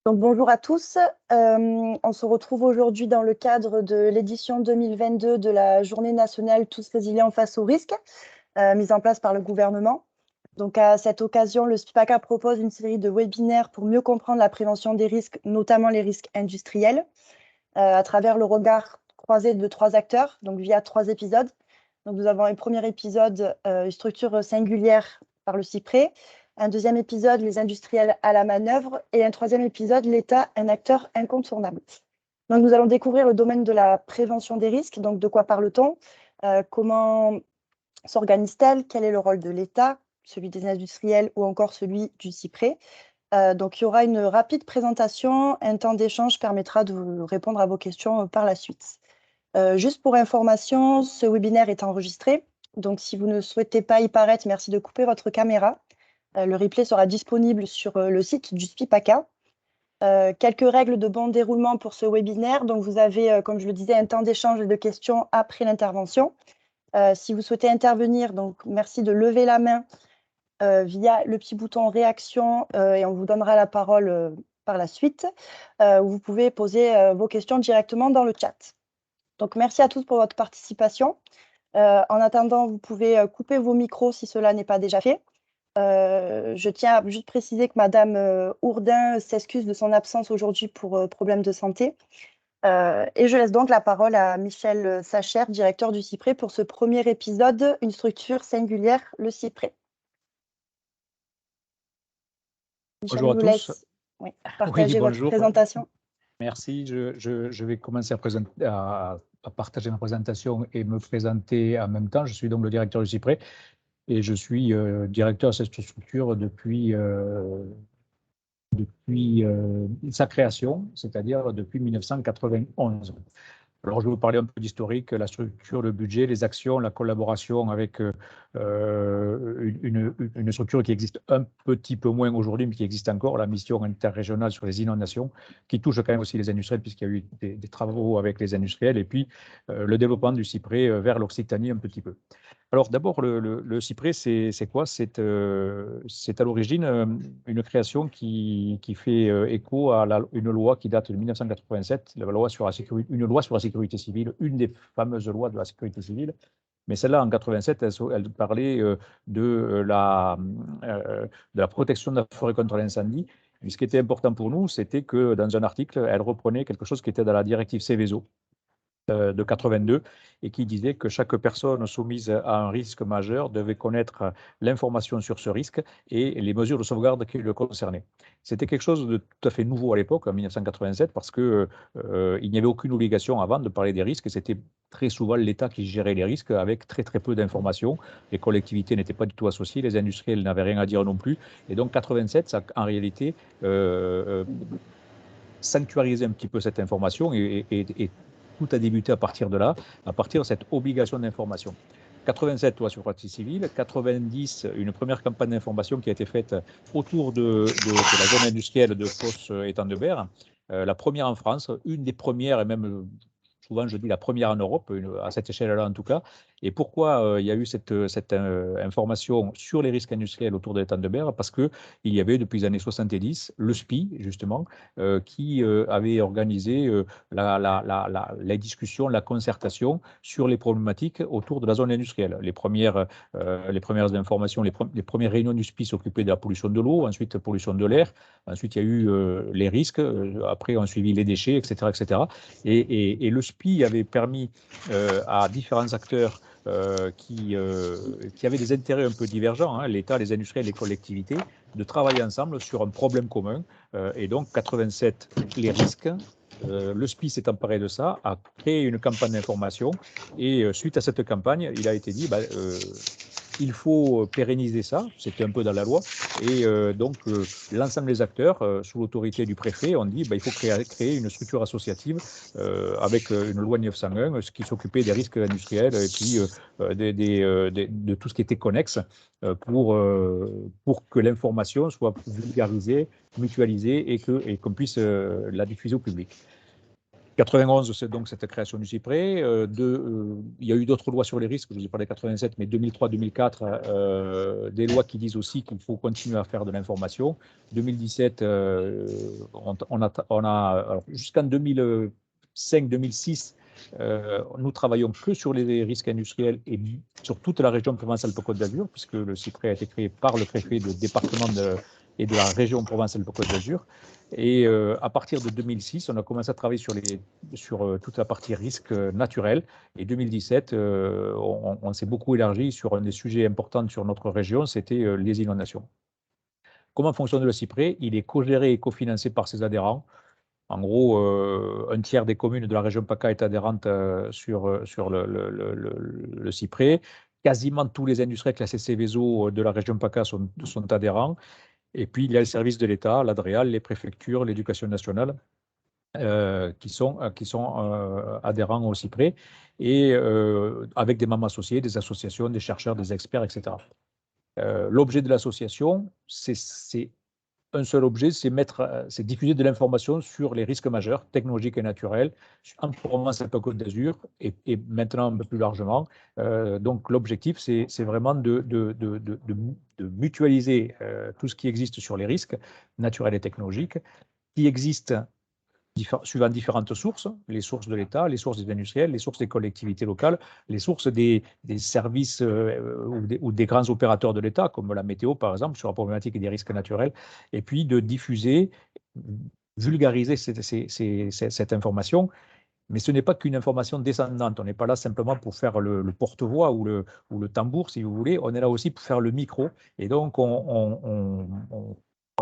Donc, bonjour à tous. On se retrouve aujourd'hui dans le cadre de l'édition 2022 de la Journée nationale Tous résilients face aux risques, mise en place par le gouvernement. Donc, à cette occasion, le SPIPACA propose une série de webinaires pour mieux comprendre la prévention des risques, notamment les risques industriels, à travers le regard croisé de 3 acteurs, donc via 3 épisodes. Donc, nous avons un premier épisode, une structure singulière par le CIPRE, un deuxième épisode, les industriels à la manœuvre, et un troisième épisode, l'État, un acteur incontournable. Donc, nous allons découvrir le domaine de la prévention des risques. Donc, de quoi parle-t-on? Comment s'organise-t-elle? Quel est le rôle de l'État, celui des industriels ou encore celui du CIPRE? Donc, il y aura une rapide présentation. Un temps d'échange permettra de répondre à vos questions par la suite. Juste pour information, ce webinaire est enregistré. Donc, si vous ne souhaitez pas y paraître, merci de couper votre caméra. Le replay sera disponible sur le site du SPIPACA. Quelques règles de bon déroulement pour ce webinaire. Donc, vous avez, comme je le disais, un temps d'échange et de questions après l'intervention. Si vous souhaitez intervenir, donc merci de lever la main via le petit bouton réaction et on vous donnera la parole par la suite. Vous pouvez poser vos questions directement dans le chat. Donc, merci à tous pour votre participation. En attendant, vous pouvez couper vos micros si cela n'est pas déjà fait. Je tiens à juste préciser que Madame Hourdin s'excuse de son absence aujourd'hui pour problème de santé. Et je laisse donc la parole à Michel Sacher, directeur du CIPRE, pour ce premier épisode, une structure singulière, le CIPRE. Michel, Bonjour à je vous tous. laisse partager votre présentation. Merci. Je vais commencer à partager ma présentation et me présenter en même temps. Je suis donc le directeur du CIPRE et je suis directeur de cette structure depuis sa création, c'est-à-dire depuis 1991. Alors, je vais vous parler un peu d'historique, la structure, le budget, les actions, la collaboration avec une structure qui existe un petit peu moins aujourd'hui, mais qui existe encore, la mission interrégionale sur les inondations, qui touche quand même aussi les industriels, puisqu'il y a eu des travaux avec les industriels, et puis le développement du CIPRE vers l'Occitanie un petit peu. Alors d'abord, le CIPRE, c'est quoi? C'est à l'origine une création qui fait écho à une loi qui date de 1987, une loi sur la sécurité civile, une des fameuses lois de la sécurité civile. Mais celle-là, en 87, elle parlait de la protection de la forêt contre l'incendie. Ce qui était important pour nous, c'était que dans un article, elle reprenait quelque chose qui était dans la directive Seveso de 82 et qui disait que chaque personne soumise à un risque majeur devait connaître l'information sur ce risque et les mesures de sauvegarde qui le concernaient. C'était quelque chose de tout à fait nouveau à l'époque, en 1987, parce qu'il n'y avait aucune obligation avant de parler des risques et c'était très souvent l'État qui gérait les risques avec très très peu d'informations. Les collectivités n'étaient pas du tout associées, les industriels n'avaient rien à dire non plus. Et donc 87, ça en réalité sanctuarisé un petit peu cette information et tout a débuté à partir de là, à partir de cette obligation d'information. 87, loi sur la protection civile, 90, une première campagne d'information qui a été faite autour de la zone industrielle de Fos-Étang-de-Berre, la première en France, une des premières et même souvent je dis la première en Europe, à cette échelle-là en tout cas. Et pourquoi il y a eu cette information sur les risques industriels autour de l'Étang-de-Berre? Parce qu'il y avait depuis les années 70 le SPI, justement, qui avait organisé la discussion, la concertation sur les problématiques autour de la zone industrielle. Les premières informations, les premières réunions du SPI s'occupaient de la pollution de l'eau, ensuite la pollution de l'air, ensuite il y a eu les risques, après on suivi les déchets, etc. etc. Et le SPI avait permis à différents acteurs qui avaient des intérêts un peu divergents, hein, l'État, les industriels, les collectivités, de travailler ensemble sur un problème commun. Et donc, 87, les risques. Le SPI s'est emparé de ça, a créé une campagne d'information et suite à cette campagne, il a été dit il faut pérenniser ça, c'était un peu dans la loi, et donc l'ensemble des acteurs, sous l'autorité du préfet, ont dit il faut créer une structure associative avec une loi 901 qui s'occupait des risques industriels et puis de tout ce qui était connexe pour que l'information soit vulgarisée, mutualisée et qu'on puisse la diffuser au public. 91, c'est donc cette création du CIPRE. Il y a eu d'autres lois sur les risques, je vous ai parlé de 87, mais 2003-2004, des lois qui disent aussi qu'il faut continuer à faire de l'information. 2017, jusqu'en 2005-2006, nous travaillons que sur les risques industriels et sur toute la région Provence-Alpes-Côte d'Azur, puisque le CIPRE a été créé par le préfet du département et de la région Provence-Alpes-Côte d'Azur. Et à partir de 2006, on a commencé à travailler sur toute la partie risque naturel. Et 2017, on s'est beaucoup élargi sur un des sujets importants sur notre région, c'était les inondations. Comment fonctionne le CIPRE? Il est co-géré et cofinancé par ses adhérents. En gros, un tiers des communes de la région PACA est adhérente sur le CIPRE. Quasiment tous les industriels classés Céveso de la région PACA sont adhérents. Et puis, il y a le service de l'État, l'ADREAL, les préfectures, l'éducation nationale, qui sont adhérents au CIPRE, et avec des membres associés, des associations, des chercheurs, des experts, etc. L'objet de l'association, c'est un seul objet, c'est diffuser de l'information sur les risques majeurs, technologiques et naturels, en Provence-Alpes-Côte d'Azur, et maintenant un peu plus largement. Donc l'objectif, c'est vraiment de mutualiser tout ce qui existe sur les risques naturels et technologiques, qui existent suivant différentes sources, les sources de l'État, les sources des industriels, les sources des collectivités locales, les sources des services ou des grands opérateurs de l'État, comme la météo par exemple, sur la problématique des risques naturels, et puis de diffuser, vulgariser cette information. Mais ce n'est pas qu'une information descendante. On n'est pas là simplement pour faire le porte-voix ou le tambour, si vous voulez. On est là aussi pour faire le micro. Et donc, on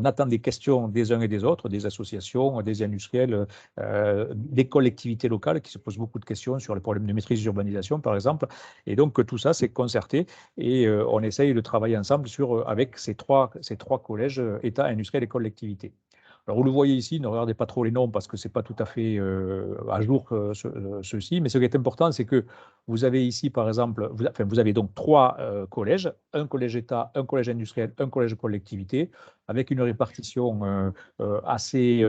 attend des questions des uns et des autres, des associations, des industriels, des collectivités locales qui se posent beaucoup de questions sur les problèmes de maîtrise d'urbanisation, par exemple. Et donc, tout ça, c'est concerté et on essaye de travailler ensemble avec ces trois collèges, État, industriels et collectivités. Alors, vous le voyez ici, ne regardez pas trop les noms parce que ce n'est pas tout à fait à jour ceci, mais ce qui est important, c'est que vous avez ici, par exemple, vous avez donc trois collèges, un collège État, un collège industriel, un collège collectivité, avec une répartition assez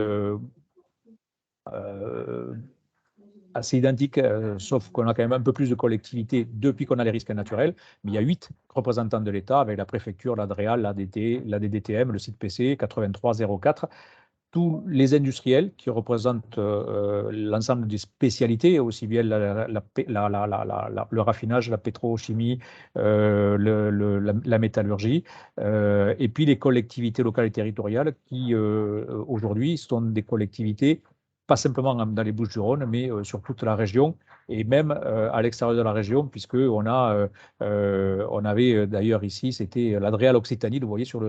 identique, sauf qu'on a quand même un peu plus de collectivités depuis qu'on a les risques naturels. Mais il y a 8 représentants de l'État avec la préfecture, l'ADREAL, l'ADT, l'ADDTM, le site PC 8304. Tous les industriels qui représentent l'ensemble des spécialités, aussi bien le raffinage, la pétrochimie, la métallurgie, et puis les collectivités locales et territoriales qui, aujourd'hui, sont des collectivités, pas simplement dans les Bouches-du-Rhône, mais sur toute la région, et même à l'extérieur de la région, puisqu'on avait d'ailleurs ici, c'était l'Adréal Occitanie, vous voyez sur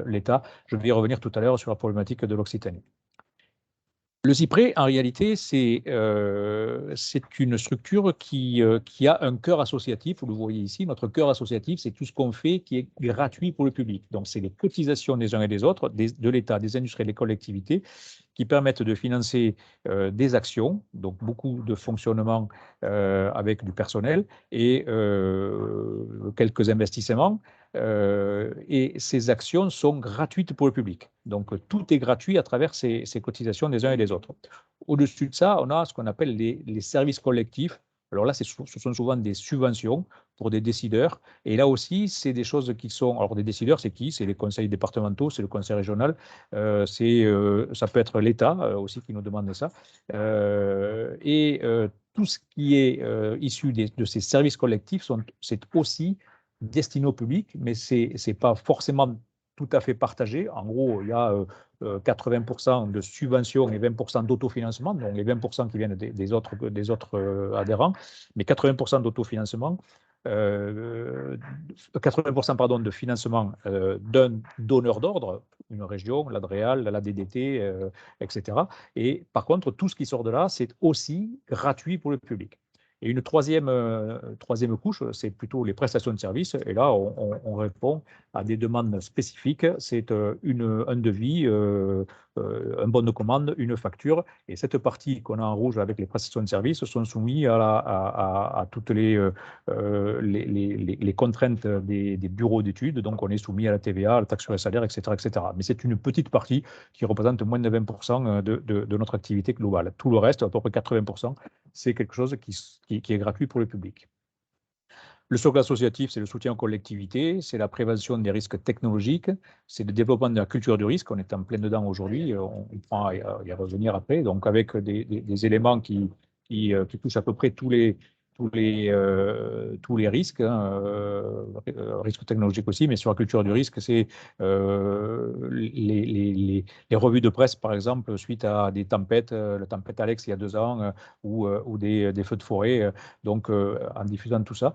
l'État. Je vais y revenir tout à l'heure sur la problématique de l'Occitanie. Le CIPRE, en réalité, c'est une structure qui a un cœur associatif. Vous le voyez ici, notre cœur associatif, c'est tout ce qu'on fait qui est gratuit pour le public. Donc, c'est les cotisations des uns et des autres, de l'État, des industriels, des collectivités, qui permettent de financer des actions, donc beaucoup de fonctionnement avec du personnel et quelques investissements. Et ces actions sont gratuites pour le public. Donc, tout est gratuit à travers ces cotisations des uns et des autres. Au-dessus de ça, on a ce qu'on appelle les services collectifs. Alors là, ce sont souvent des subventions pour des décideurs. Et là aussi, c'est des choses qui sont… Alors, des décideurs, c'est qui? C'est les conseils départementaux, c'est le conseil régional, ça peut être l'État aussi qui nous demande ça. Tout ce qui est issu de ces services collectifs, c'est aussi destiné au public, mais ce n'est pas forcément tout à fait partagé. En gros, il y a 80% de subventions et 20% d'autofinancement, donc les 20% qui viennent des autres adhérents, mais 80% d'autofinancement, 80% pardon, de financement d'un donneur d'ordre, une région, l'ADREAL, la DDT, etc. Et par contre, tout ce qui sort de là, c'est aussi gratuit pour le public. Et une troisième couche, c'est plutôt les prestations de services. Et là, on répond à des demandes spécifiques. C'est un devis un bon de commande, une facture, et cette partie qu'on a en rouge avec les prestations de services sont soumises à toutes les contraintes des bureaux d'études. Donc, on est soumis à la TVA, à la taxe sur les salaires, etc., etc. Mais c'est une petite partie qui représente moins de 20% de notre activité globale. Tout le reste, à peu près 80%, c'est quelque chose qui est gratuit pour le public. Le socle associatif, c'est le soutien aux collectivités, c'est la prévention des risques technologiques, c'est le développement de la culture du risque. On est en plein dedans aujourd'hui, on prend y revenir après, donc avec des éléments qui touchent à peu près tous les risques, hein, risques technologiques aussi, mais sur la culture du risque, c'est les revues de presse, par exemple, suite à des tempêtes, la tempête Alex il y a 2 ans, ou des feux de forêt. Donc, en diffusant tout ça,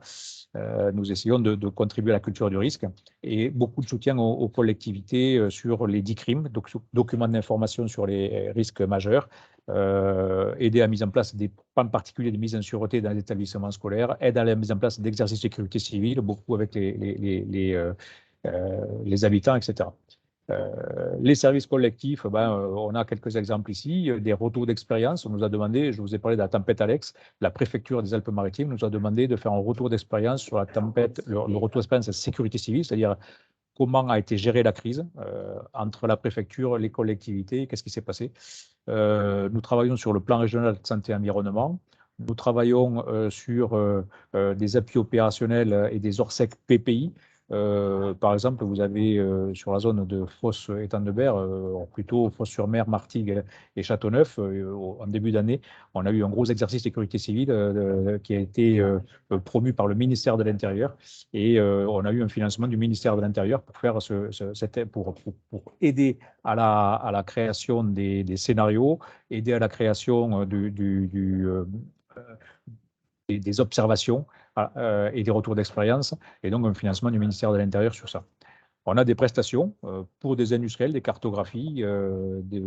nous essayons de contribuer à la culture du risque et beaucoup de soutien aux collectivités sur les DICRIM, donc documents d'information sur les risques majeurs, aider à la mise en place des plans particuliers de mise en sûreté dans les établissements scolaires, aide à la mise en place d'exercices de sécurité civile, beaucoup avec les habitants, etc. Les services collectifs, on a quelques exemples ici, des retours d'expérience. On nous a demandé, je vous ai parlé de la tempête Alex, la préfecture des Alpes-Maritimes nous a demandé de faire un retour d'expérience sur la tempête, le retour d'expérience de sécurité civile, c'est-à-dire comment a été gérée la crise entre la préfecture, les collectivités, qu'est-ce qui s'est passé. Nous travaillons sur le plan régional de santé et environnement. Nous travaillons sur des appuis opérationnels et des ORSEC PPI. Par exemple, vous avez sur la zone de Fos-Étang-de-Berre, plutôt Fos-sur-Mer, Martigues et Châteauneuf, en début d'année, on a eu un gros exercice de sécurité civile qui a été promu par le ministère de l'Intérieur, et on a eu un financement du ministère de l'Intérieur pour faire pour aider à la création des scénarios, aider à la création des observations et des retours d'expérience, et donc un financement du ministère de l'Intérieur sur ça. On a des prestations pour des industriels, des cartographies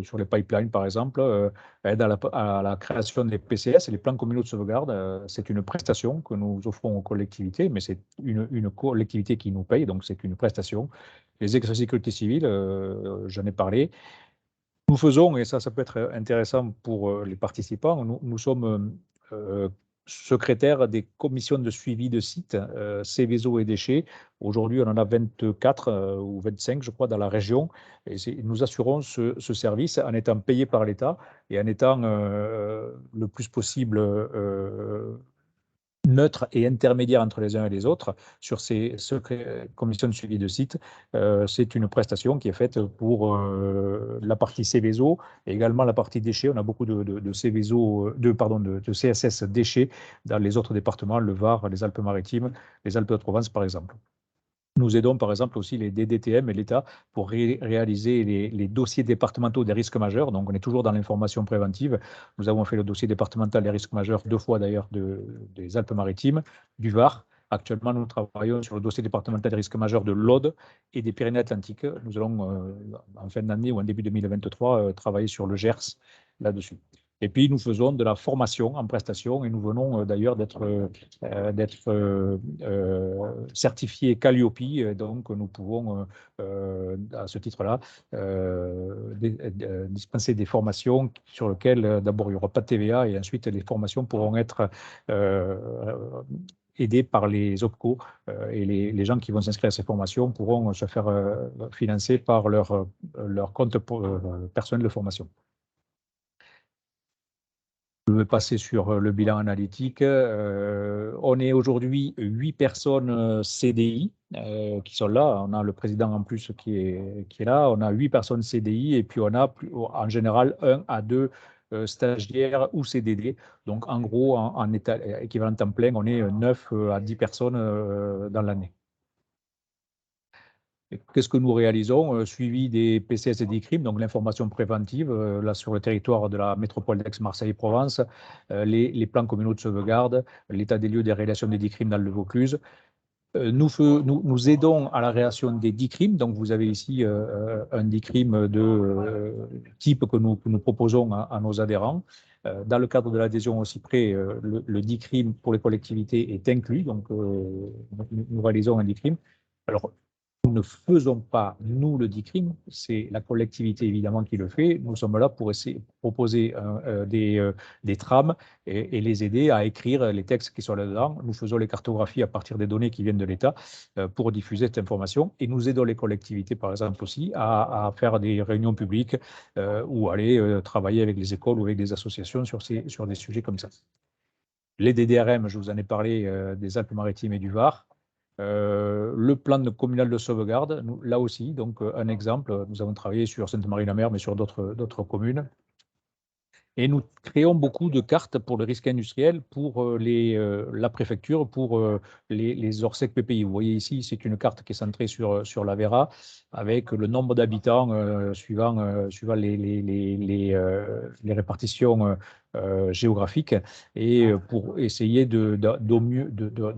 sur les pipelines, par exemple, aide à la création des PCS, les plans communaux de sauvegarde. C'est une prestation que nous offrons aux collectivités, mais c'est une collectivité qui nous paye, donc c'est une prestation. Les exercices de sécurité civile, j'en ai parlé. Nous faisons, et ça peut être intéressant pour les participants, nous sommes secrétaires des commissions de suivi de sites, Céveso et déchets. Aujourd'hui, on en a 24 ou 25, je crois, dans la région. Et nous assurons ce service en étant payés par l'État et en étant le plus possible neutre et intermédiaire entre les uns et les autres sur ces commissions de suivi de site. C'est une prestation qui est faite pour la partie Céveso et également la partie déchets. On a beaucoup de Céveso, de CSS déchets dans les autres départements, le Var, les Alpes-Maritimes, les Alpes-de-Provence par exemple. Nous aidons par exemple aussi les DDTM et l'État pour réaliser les dossiers départementaux des risques majeurs. Donc on est toujours dans l'information préventive. Nous avons fait le dossier départemental des risques majeurs 2 fois d'ailleurs des Alpes-Maritimes, du Var. Actuellement, nous travaillons sur le dossier départemental des risques majeurs de l'Aude et des Pyrénées-Atlantiques. Nous allons en fin d'année ou en début 2023 travailler sur le Gers là-dessus. Et puis, nous faisons de la formation en prestation et nous venons d'ailleurs d'être certifiés Calliope. Donc, nous pouvons, à ce titre-là, dispenser des formations sur lesquelles, d'abord, il n'y aura pas de TVA et ensuite, les formations pourront être aidées par les OPCO et les gens qui vont s'inscrire à ces formations pourront se faire financer par leur compte personnel de formation. Je vais passer sur le bilan analytique. On est aujourd'hui 8 personnes CDI qui sont là. On a le président en plus qui est là. On a 8 personnes CDI et puis on a en général 1 à 2 stagiaires ou CDD. Donc en gros, en équivalent temps plein, on est 9 à 10 personnes dans l'année. Qu'est-ce que nous réalisons? Suivi des PCS et des crimes, donc l'information préventive, là sur le territoire de la métropole d'Aix-Marseille-Provence, les plans communaux de sauvegarde, l'état des lieux des révélations des crimes dans le Vaucluse. Nous aidons à la réaction des crimes. Donc, vous avez ici un crime de type que nous proposons à nos adhérents. Dans le cadre de l'adhésion au CIPRE, le crime pour les collectivités est inclus. Donc, nous réalisons un crime. Alors, ne faisons pas, nous, le DICRIM, c'est la collectivité évidemment qui le fait. Nous sommes là pour essayer de proposer des trames et les aider à écrire les textes qui sont là-dedans. Nous faisons les cartographies à partir des données qui viennent de l'État pour diffuser cette information et nous aidons les collectivités, par exemple, aussi à faire des réunions publiques ou aller travailler avec les écoles ou avec des associations sur des sujets comme ça. Les DDRM, je vous en ai parlé, des Alpes-Maritimes et du Var. Le plan communal de sauvegarde, là aussi, donc un exemple, nous avons travaillé sur Sainte-Marie-la-Mer, mais sur d'autres communes. Et nous créons beaucoup de cartes pour le risque industriel pour la préfecture, pour les ORSEC PPI. Vous voyez ici, c'est une carte qui est centrée sur l'Aveyra, avec le nombre d'habitants suivant les répartitions géographiques, et pour essayer de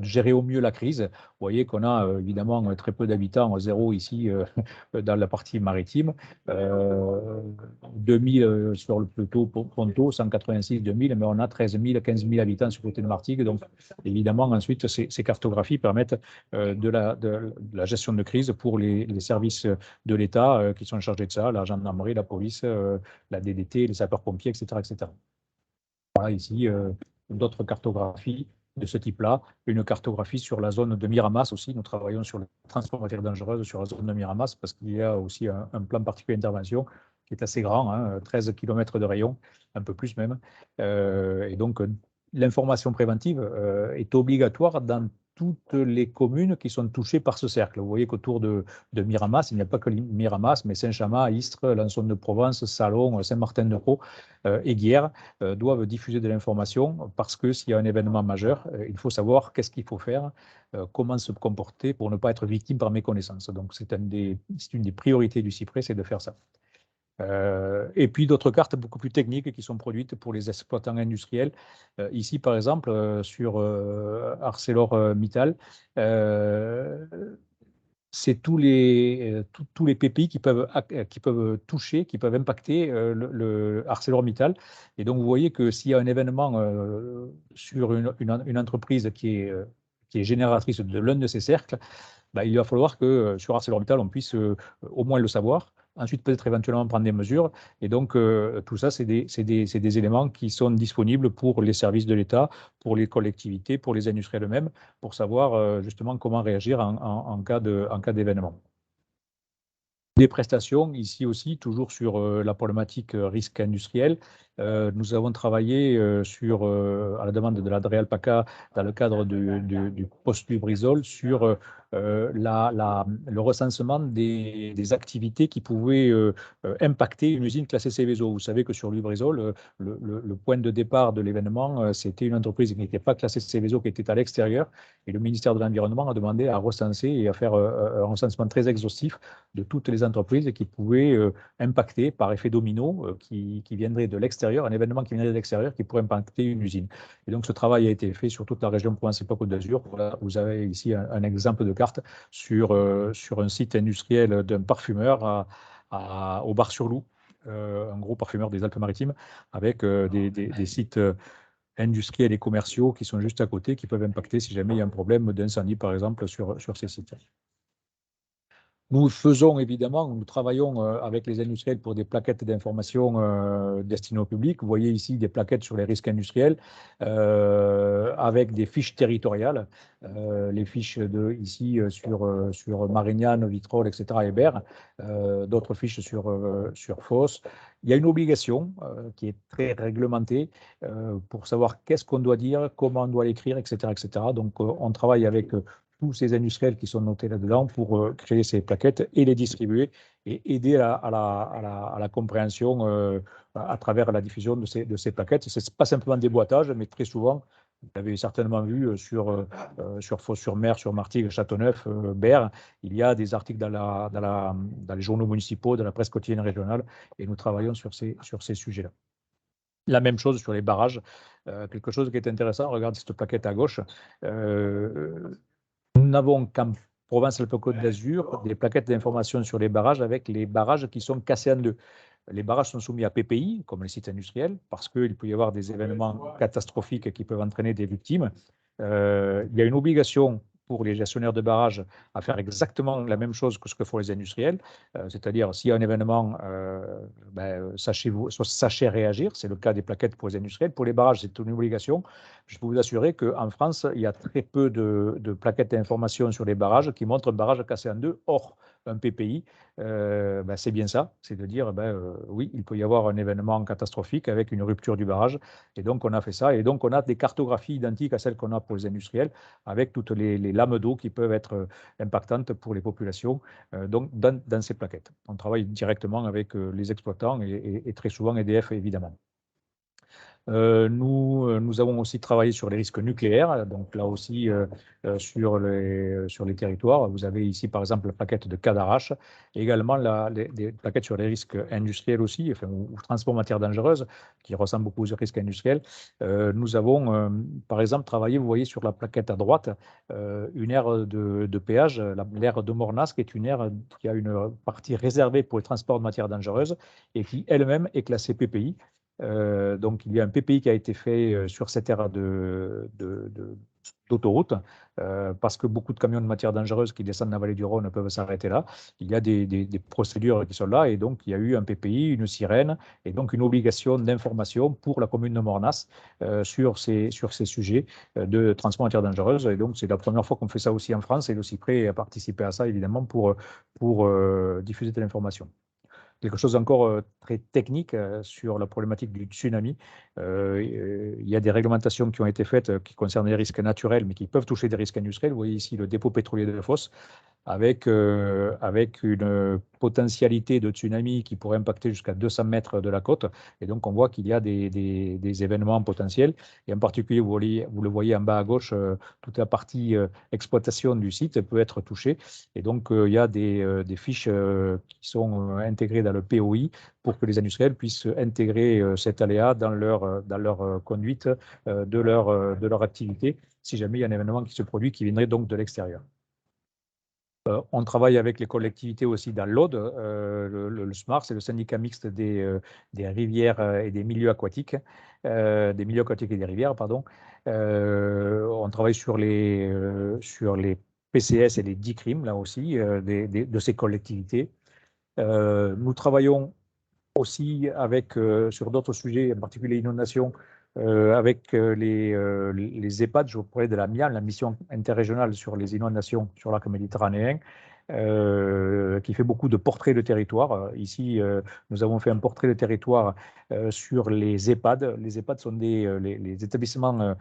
gérer au mieux la crise. Vous voyez qu'on a évidemment très peu d'habitants, zéro ici dans la partie maritime, 2000 sur le plateau Ponto, 186, 2000, mais on a 13 000, 15 000 habitants sur le côté de Martigues. Donc, évidemment, ensuite, ces cartographies permettent de la gestion de crise pour les services de l'État qui sont chargés de ça, la gendarmerie, la police, la DDT, les sapeurs-pompiers, etc., etc. Voilà, ici, d'autres cartographies de ce type-là. Une cartographie sur la zone de Miramas aussi. Nous travaillons sur le transport de matières dangereuses sur la zone de Miramas parce qu'il y a aussi un plan particulier d'intervention qui est assez grand, hein, 13 km de rayon, un peu plus même. Et donc, l'information préventive est obligatoire dans toutes les communes qui sont touchées par ce cercle. Vous voyez qu'autour de Miramas, il n'y a pas que Miramas, mais Saint-Chamas, Istres, Lançon de Provence, Salon, Saint-Martin-de-Crau et Guiers doivent diffuser de l'information parce que s'il y a un événement majeur, il faut savoir qu'est-ce qu'il faut faire, comment se comporter pour ne pas être victime par méconnaissance. Donc, c'est une des priorités du CIPRE, c'est de faire ça. Et puis d'autres cartes beaucoup plus techniques qui sont produites pour les exploitants industriels. Ici, par exemple, sur ArcelorMittal, c'est tous les PPI qui peuvent toucher, qui peuvent impacter le ArcelorMittal. Et donc, vous voyez que s'il y a un événement sur une entreprise qui est génératrice de l'un de ces cercles, bah, il va falloir que sur ArcelorMittal, on puisse au moins le savoir. Ensuite, peut-être éventuellement prendre des mesures. Et donc, tout ça, c'est des éléments qui sont disponibles pour les services de l'État, pour les collectivités, pour les industriels eux-mêmes, pour savoir justement comment réagir en cas d'événement. Des prestations, ici aussi, toujours sur la problématique risque industriel. Nous avons travaillé à la demande de l'Adréal-PACA, dans le cadre du poste Lubrizol, sur le recensement des activités qui pouvaient impacter une usine classée Seveso. Vous savez que sur Lubrizol, le point de départ de l'événement, c'était une entreprise qui n'était pas classée Seveso, qui était à l'extérieur, et le ministère de l'Environnement a demandé à recenser et à faire un recensement très exhaustif de toutes les entreprises qui pouvaient impacter par effet domino qui viendrait de l'extérieur, un événement qui viendrait de l'extérieur qui pourrait impacter une usine. Et donc ce travail a été fait sur toute la région Provence-Alpes-Côte d'Azur. Voilà, vous avez ici un exemple de carte sur un site industriel d'un parfumeur au Bar-sur-Loup, un gros parfumeur des Alpes-Maritimes, avec des sites industriels et commerciaux qui sont juste à côté, qui peuvent impacter si jamais il y a un problème d'incendie, par exemple, sur ces sites. Nous faisons évidemment, nous travaillons avec les industriels pour des plaquettes d'information destinées au public. Vous voyez ici des plaquettes sur les risques industriels avec des fiches territoriales. Les fiches ici sur Marignane, Vitrolles, etc. Hébert, d'autres fiches sur Fos. Il y a une obligation qui est très réglementée pour savoir qu'est-ce qu'on doit dire, comment on doit l'écrire, etc., etc. Donc, on travaille avec tous ces industriels qui sont notés là-dedans pour créer ces plaquettes et les distribuer et aider à la compréhension à travers la diffusion de ces plaquettes. Ce n'est pas simplement des boîtages, mais très souvent, vous l'avez certainement vu sur Fos-sur-Mer, sur Martigues, Châteauneuf, Berre, il y a des articles dans les journaux municipaux, dans la presse quotidienne régionale, et nous travaillons sur ces sujets-là. La même chose sur les barrages. Quelque chose qui est intéressant, regardez cette plaquette à gauche. Nous n'avons qu'en Provence-Alpes-Côte d'Azur des plaquettes d'information sur les barrages avec les barrages qui sont cassés en deux. Les barrages sont soumis à PPI, comme les sites industriels, parce qu'il peut y avoir des événements catastrophiques qui peuvent entraîner des victimes. Il y a une obligation pour les gestionnaires de barrages à faire exactement la même chose que ce que font les industriels, c'est-à-dire s'il y a un événement, sachez réagir, c'est le cas des plaquettes pour les industriels. Pour les barrages, c'est une obligation. Je peux vous assurer qu'en France, il y a très peu de plaquettes d'information sur les barrages qui montrent un barrage cassé en deux. Or, un PPI, c'est bien ça, c'est de dire, oui, il peut y avoir un événement catastrophique avec une rupture du barrage, et donc on a fait ça, et donc on a des cartographies identiques à celles qu'on a pour les industriels, avec toutes les lames d'eau qui peuvent être impactantes pour les populations, donc dans ces plaquettes. On travaille directement avec les exploitants et très souvent EDF, évidemment. Nous avons aussi travaillé sur les risques nucléaires, donc là aussi sur les territoires. Vous avez ici par exemple la plaquette de Cadarache, également des plaquettes sur les risques industriels aussi, enfin, ou transport matières dangereuses, qui ressemblent beaucoup aux risques industriels. Nous avons par exemple travaillé, vous voyez sur la plaquette à droite, une aire de péage, l'aire de Mornas, qui est une aire qui a une partie réservée pour les transports de matières dangereuses et qui elle-même est classée PPI. Donc, il y a un PPI qui a été fait sur cette aire d'autoroute, parce que beaucoup de camions de matières dangereuses qui descendent de la vallée du Rhône peuvent s'arrêter là. Il y a des procédures qui sont là, et donc il y a eu un PPI, une sirène, et donc une obligation d'information pour la commune de Mornas sur ces sujets de transport de matières dangereuses. Et donc, c'est la première fois qu'on fait ça aussi en France, et le CIPRE a participé à ça, évidemment, pour diffuser de l'information. Quelque chose encore très technique sur la problématique du tsunami. Il y a des réglementations qui ont été faites qui concernent les risques naturels, mais qui peuvent toucher des risques industriels. Vous voyez ici le dépôt pétrolier de Fos, avec une potentialité de tsunami qui pourrait impacter jusqu'à 200 mètres de la côte. Et donc, on voit qu'il y a des événements potentiels. Et en particulier, vous le voyez en bas à gauche, toute la partie exploitation du site peut être touchée. Et donc, il y a des fiches qui sont intégrées dans le POI pour que les industriels puissent intégrer cet aléa dans leur conduite de leur activité, si jamais il y a un événement qui se produit qui viendrait donc de l'extérieur. On travaille avec les collectivités aussi dans l'Aude. Le SMAR, c'est le syndicat mixte des rivières et des milieux aquatiques, et des rivières, pardon. On travaille sur les PCS et les DICRIM, là aussi, de ces collectivités. Nous travaillons aussi sur d'autres sujets, en particulier l'inondation, avec les EHPAD. Je vous parlais de la MIAN, la mission interrégionale sur les inondations sur l'arc méditerranéen, qui fait beaucoup de portraits de territoire. Ici, nous avons fait un portrait de territoire sur les EHPAD. Les EHPAD sont les établissements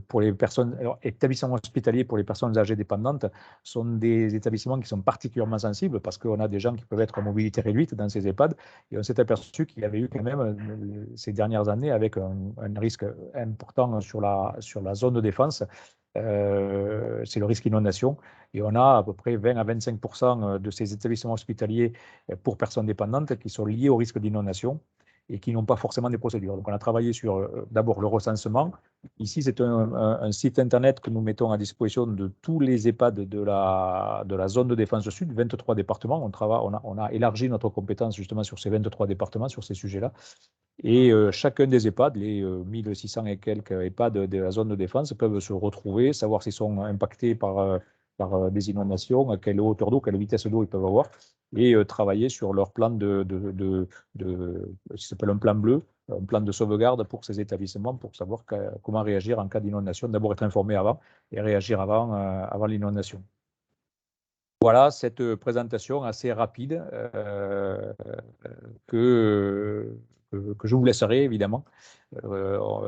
pour les personnes, alors, établissements hospitaliers pour les personnes âgées dépendantes, sont des établissements qui sont particulièrement sensibles parce qu'on a des gens qui peuvent être en mobilité réduite dans ces EHPAD, et on s'est aperçu qu'il y avait eu quand même ces dernières années avec un risque important sur la zone de défense. C'est le risque inondation, et on a à peu près 20 à 25% de ces établissements hospitaliers pour personnes dépendantes qui sont liés au risque d'inondation et qui n'ont pas forcément des procédures. Donc, on a travaillé sur d'abord le recensement. Ici, c'est un site internet que nous mettons à disposition de tous les EHPAD de la zone de défense sud, 23 départements. On a élargi notre compétence justement sur ces 23 départements, sur ces sujets-là. Et chacun des EHPAD, les 1600 et quelques EHPAD de la zone de défense, peuvent se retrouver, savoir s'ils sont impactés par des inondations, à quelle hauteur d'eau, quelle vitesse d'eau ils peuvent avoir, et travailler sur leur plan qui s'appelle un plan bleu, un plan de sauvegarde pour ces établissements, pour savoir comment réagir en cas d'inondation. D'abord être informé avant et réagir avant l'inondation. Voilà cette présentation assez rapide que je vous laisserai évidemment.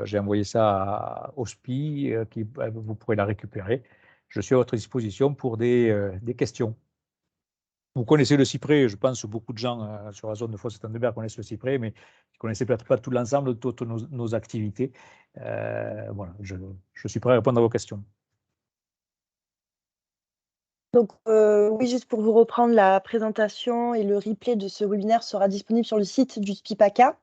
J'ai envoyé ça au SPI, vous pourrez la récupérer. Je suis à votre disposition pour des questions. Vous connaissez le CIPRE, je pense que beaucoup de gens sur la zone de Fos-Tandberg connaissent le CIPRE, mais ils ne connaissaient peut-être pas tout l'ensemble de toutes nos activités. Voilà, je suis prêt à répondre à vos questions. Donc, oui, juste pour vous reprendre, la présentation et le replay de ce webinaire sera disponible sur le site du SPIPACA.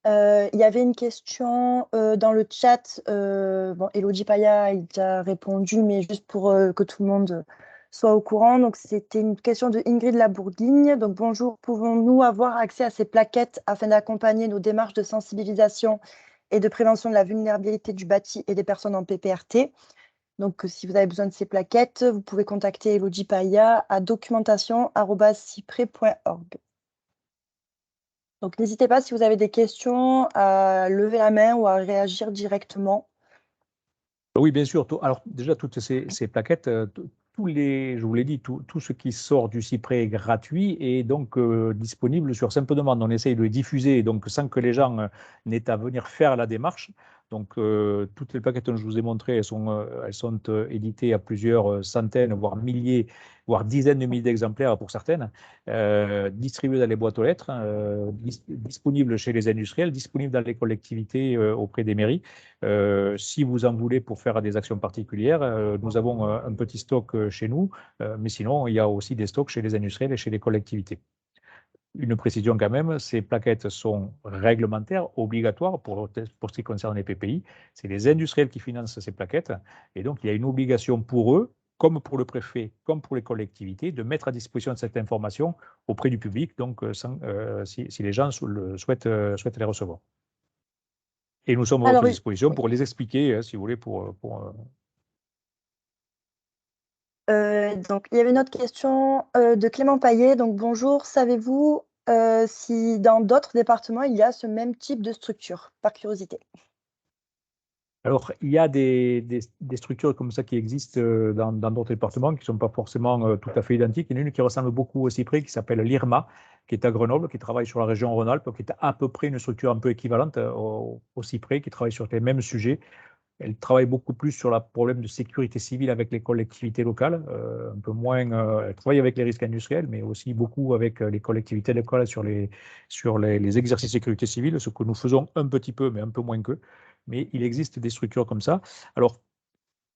Il y avait une question dans le chat. Bon, Elodie Paya a déjà répondu, mais juste pour que tout le monde soit au courant. Donc, c'était une question de Ingrid Labourdigne. Donc, bonjour, pouvons-nous avoir accès à ces plaquettes afin d'accompagner nos démarches de sensibilisation et de prévention de la vulnérabilité du bâti et des personnes en PPRT? Donc, si vous avez besoin de ces plaquettes, vous pouvez contacter Elodie Pailla à documentation@cyprès.org. Donc, n'hésitez pas, si vous avez des questions, à lever la main ou à réagir directement. Oui, bien sûr. Alors déjà, toutes ces plaquettes, je vous l'ai dit, tout ce qui sort du Cyprès est gratuit et donc disponible sur simple demande. On essaye de le diffuser donc sans que les gens n'aient à venir faire la démarche. Donc toutes les plaquettes que je vous ai montrées, elles sont éditées à plusieurs centaines, voire milliers, voire dizaines de milliers d'exemplaires pour certaines, distribuées dans les boîtes aux lettres, disponibles chez les industriels, disponibles dans les collectivités auprès des mairies. Si vous en voulez pour faire des actions particulières, nous avons un petit stock chez nous, mais sinon, il y a aussi des stocks chez les industriels et chez les collectivités. Une précision quand même, ces plaquettes sont réglementaires, obligatoires pour ce qui concerne les PPI. C'est les industriels qui financent ces plaquettes. Et donc, il y a une obligation pour eux, comme pour le préfet, comme pour les collectivités, de mettre à disposition cette information auprès du public, donc si les gens souhaitent les recevoir. Et nous sommes à votre disposition oui. pour les expliquer, si vous voulez. Donc, il y avait une autre question de Clément Paillet. Donc, bonjour, savez-vous si dans d'autres départements, il y a ce même type de structure, par curiosité? Alors, il y a des structures comme ça qui existent dans d'autres départements qui ne sont pas forcément tout à fait identiques. Il y en a une qui ressemble beaucoup au Cyprès, qui s'appelle l'IRMA, qui est à Grenoble, qui travaille sur la région Rhône-Alpes, qui est à peu près une structure un peu équivalente au Cyprès, qui travaille sur les mêmes sujets. Elle travaille beaucoup plus sur le problème de sécurité civile avec les collectivités locales, un peu moins. Elle travaille avec les risques industriels, mais aussi beaucoup avec les collectivités locales sur les exercices de sécurité civile, ce que nous faisons un petit peu, mais un peu moins qu'eux. Mais il existe des structures comme ça. Alors,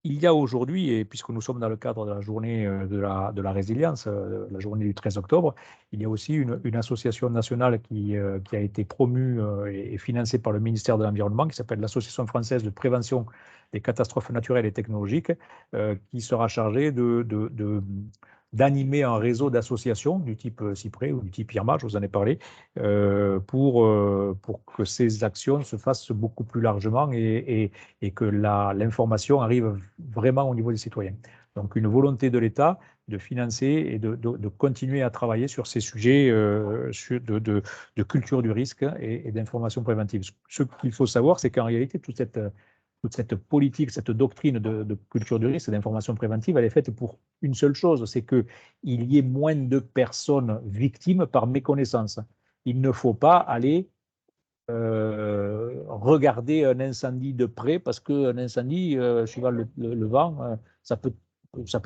il y a aujourd'hui, et puisque nous sommes dans le cadre de la journée de la résilience, la journée du 13 octobre, il y a aussi une association nationale qui a été promue et financée par le ministère de l'Environnement, qui s'appelle l'Association française de prévention des catastrophes naturelles et technologiques, qui sera chargée d'animer un réseau d'associations du type Cyprès ou du type IRMA, je vous en ai parlé, pour que ces actions se fassent beaucoup plus largement et que l'information arrive vraiment au niveau des citoyens. Donc une volonté de l'État de financer et de continuer à travailler sur ces sujets de culture du risque et d'information préventive. Ce qu'il faut savoir, c'est qu'en réalité, toute cette politique, cette doctrine de culture du risque et d'information préventive, elle est faite pour une seule chose, c'est qu'il y ait moins de personnes victimes par méconnaissance. Il ne faut pas aller regarder un incendie de près parce qu'un incendie, suivant le vent, ça peut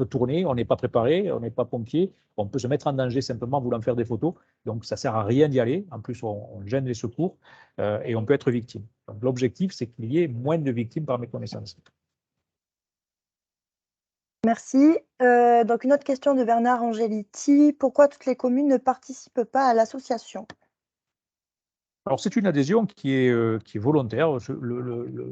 tourner, on n'est pas préparé, on n'est pas pompier, on peut se mettre en danger simplement en voulant faire des photos. Donc ça ne sert à rien d'y aller. En plus, on gêne les secours et on peut être victime. Donc l'objectif, c'est qu'il y ait moins de victimes par méconnaissance. Merci. Donc, une autre question de Bernard Angeliti. Pourquoi toutes les communes ne participent pas à l'association? Alors, c'est une adhésion qui est volontaire.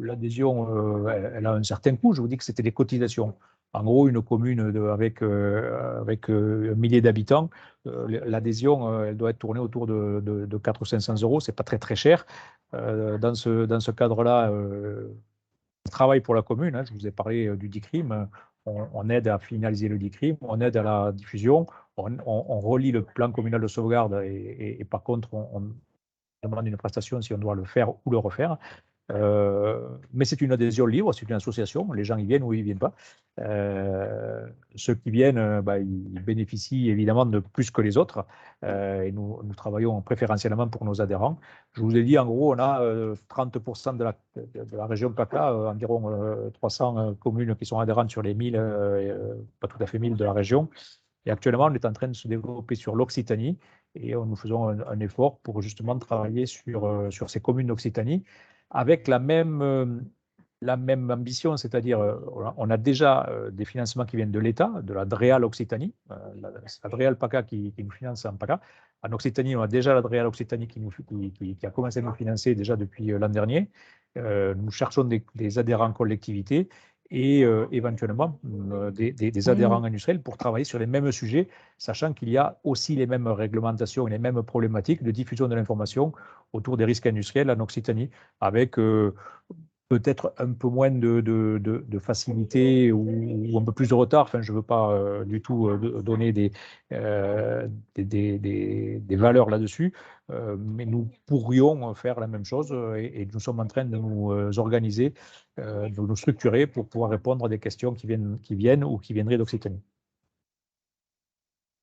L'adhésion, elle a un certain coût. Je vous dis que c'était des cotisations. En gros, une commune avec un millier d'habitants, l'adhésion, elle doit être tournée autour de 400 ou 500 euros. Ce n'est pas très, très cher. Dans ce cadre-là, on travaille pour la commune. Je vous ai parlé du DICRIM. On aide à finaliser le DICRIM, on aide à la diffusion, on relie le plan communal de sauvegarde et par contre, on demande une prestation si on doit le faire ou le refaire. Mais c'est une adhésion libre, c'est une association, les gens y viennent ou ils ne viennent pas. Ceux qui viennent, ils bénéficient évidemment de plus que les autres. Et nous travaillons préférentiellement pour nos adhérents. Je vous ai dit, en gros, on a 30% de la région PACA, environ 300 communes qui sont adhérentes sur les 1000, pas tout à fait 1000 de la région. Et actuellement, on est en train de se développer sur l'Occitanie et nous faisons un effort pour justement travailler sur ces communes d'Occitanie avec la même ambition, c'est-à-dire on a déjà des financements qui viennent de l'État, de la DREAL Occitanie, c'est la DREAL PACA qui nous finance en PACA. En Occitanie, on a déjà la DREAL Occitanie qui a commencé à nous financer déjà depuis l'an dernier. Nous cherchons des adhérents collectivités et éventuellement des adhérents industriels pour travailler sur les mêmes sujets, sachant qu'il y a aussi les mêmes réglementations et les mêmes problématiques de diffusion de l'information autour des risques industriels en Occitanie, avec peut-être un peu moins de facilité ou un peu plus de retard. Enfin, je ne veux pas du tout donner des valeurs là-dessus, mais nous pourrions faire la même chose et nous sommes en train de nous organiser, de nous structurer pour pouvoir répondre à des questions qui viennent ou qui viendraient d'Occitanie.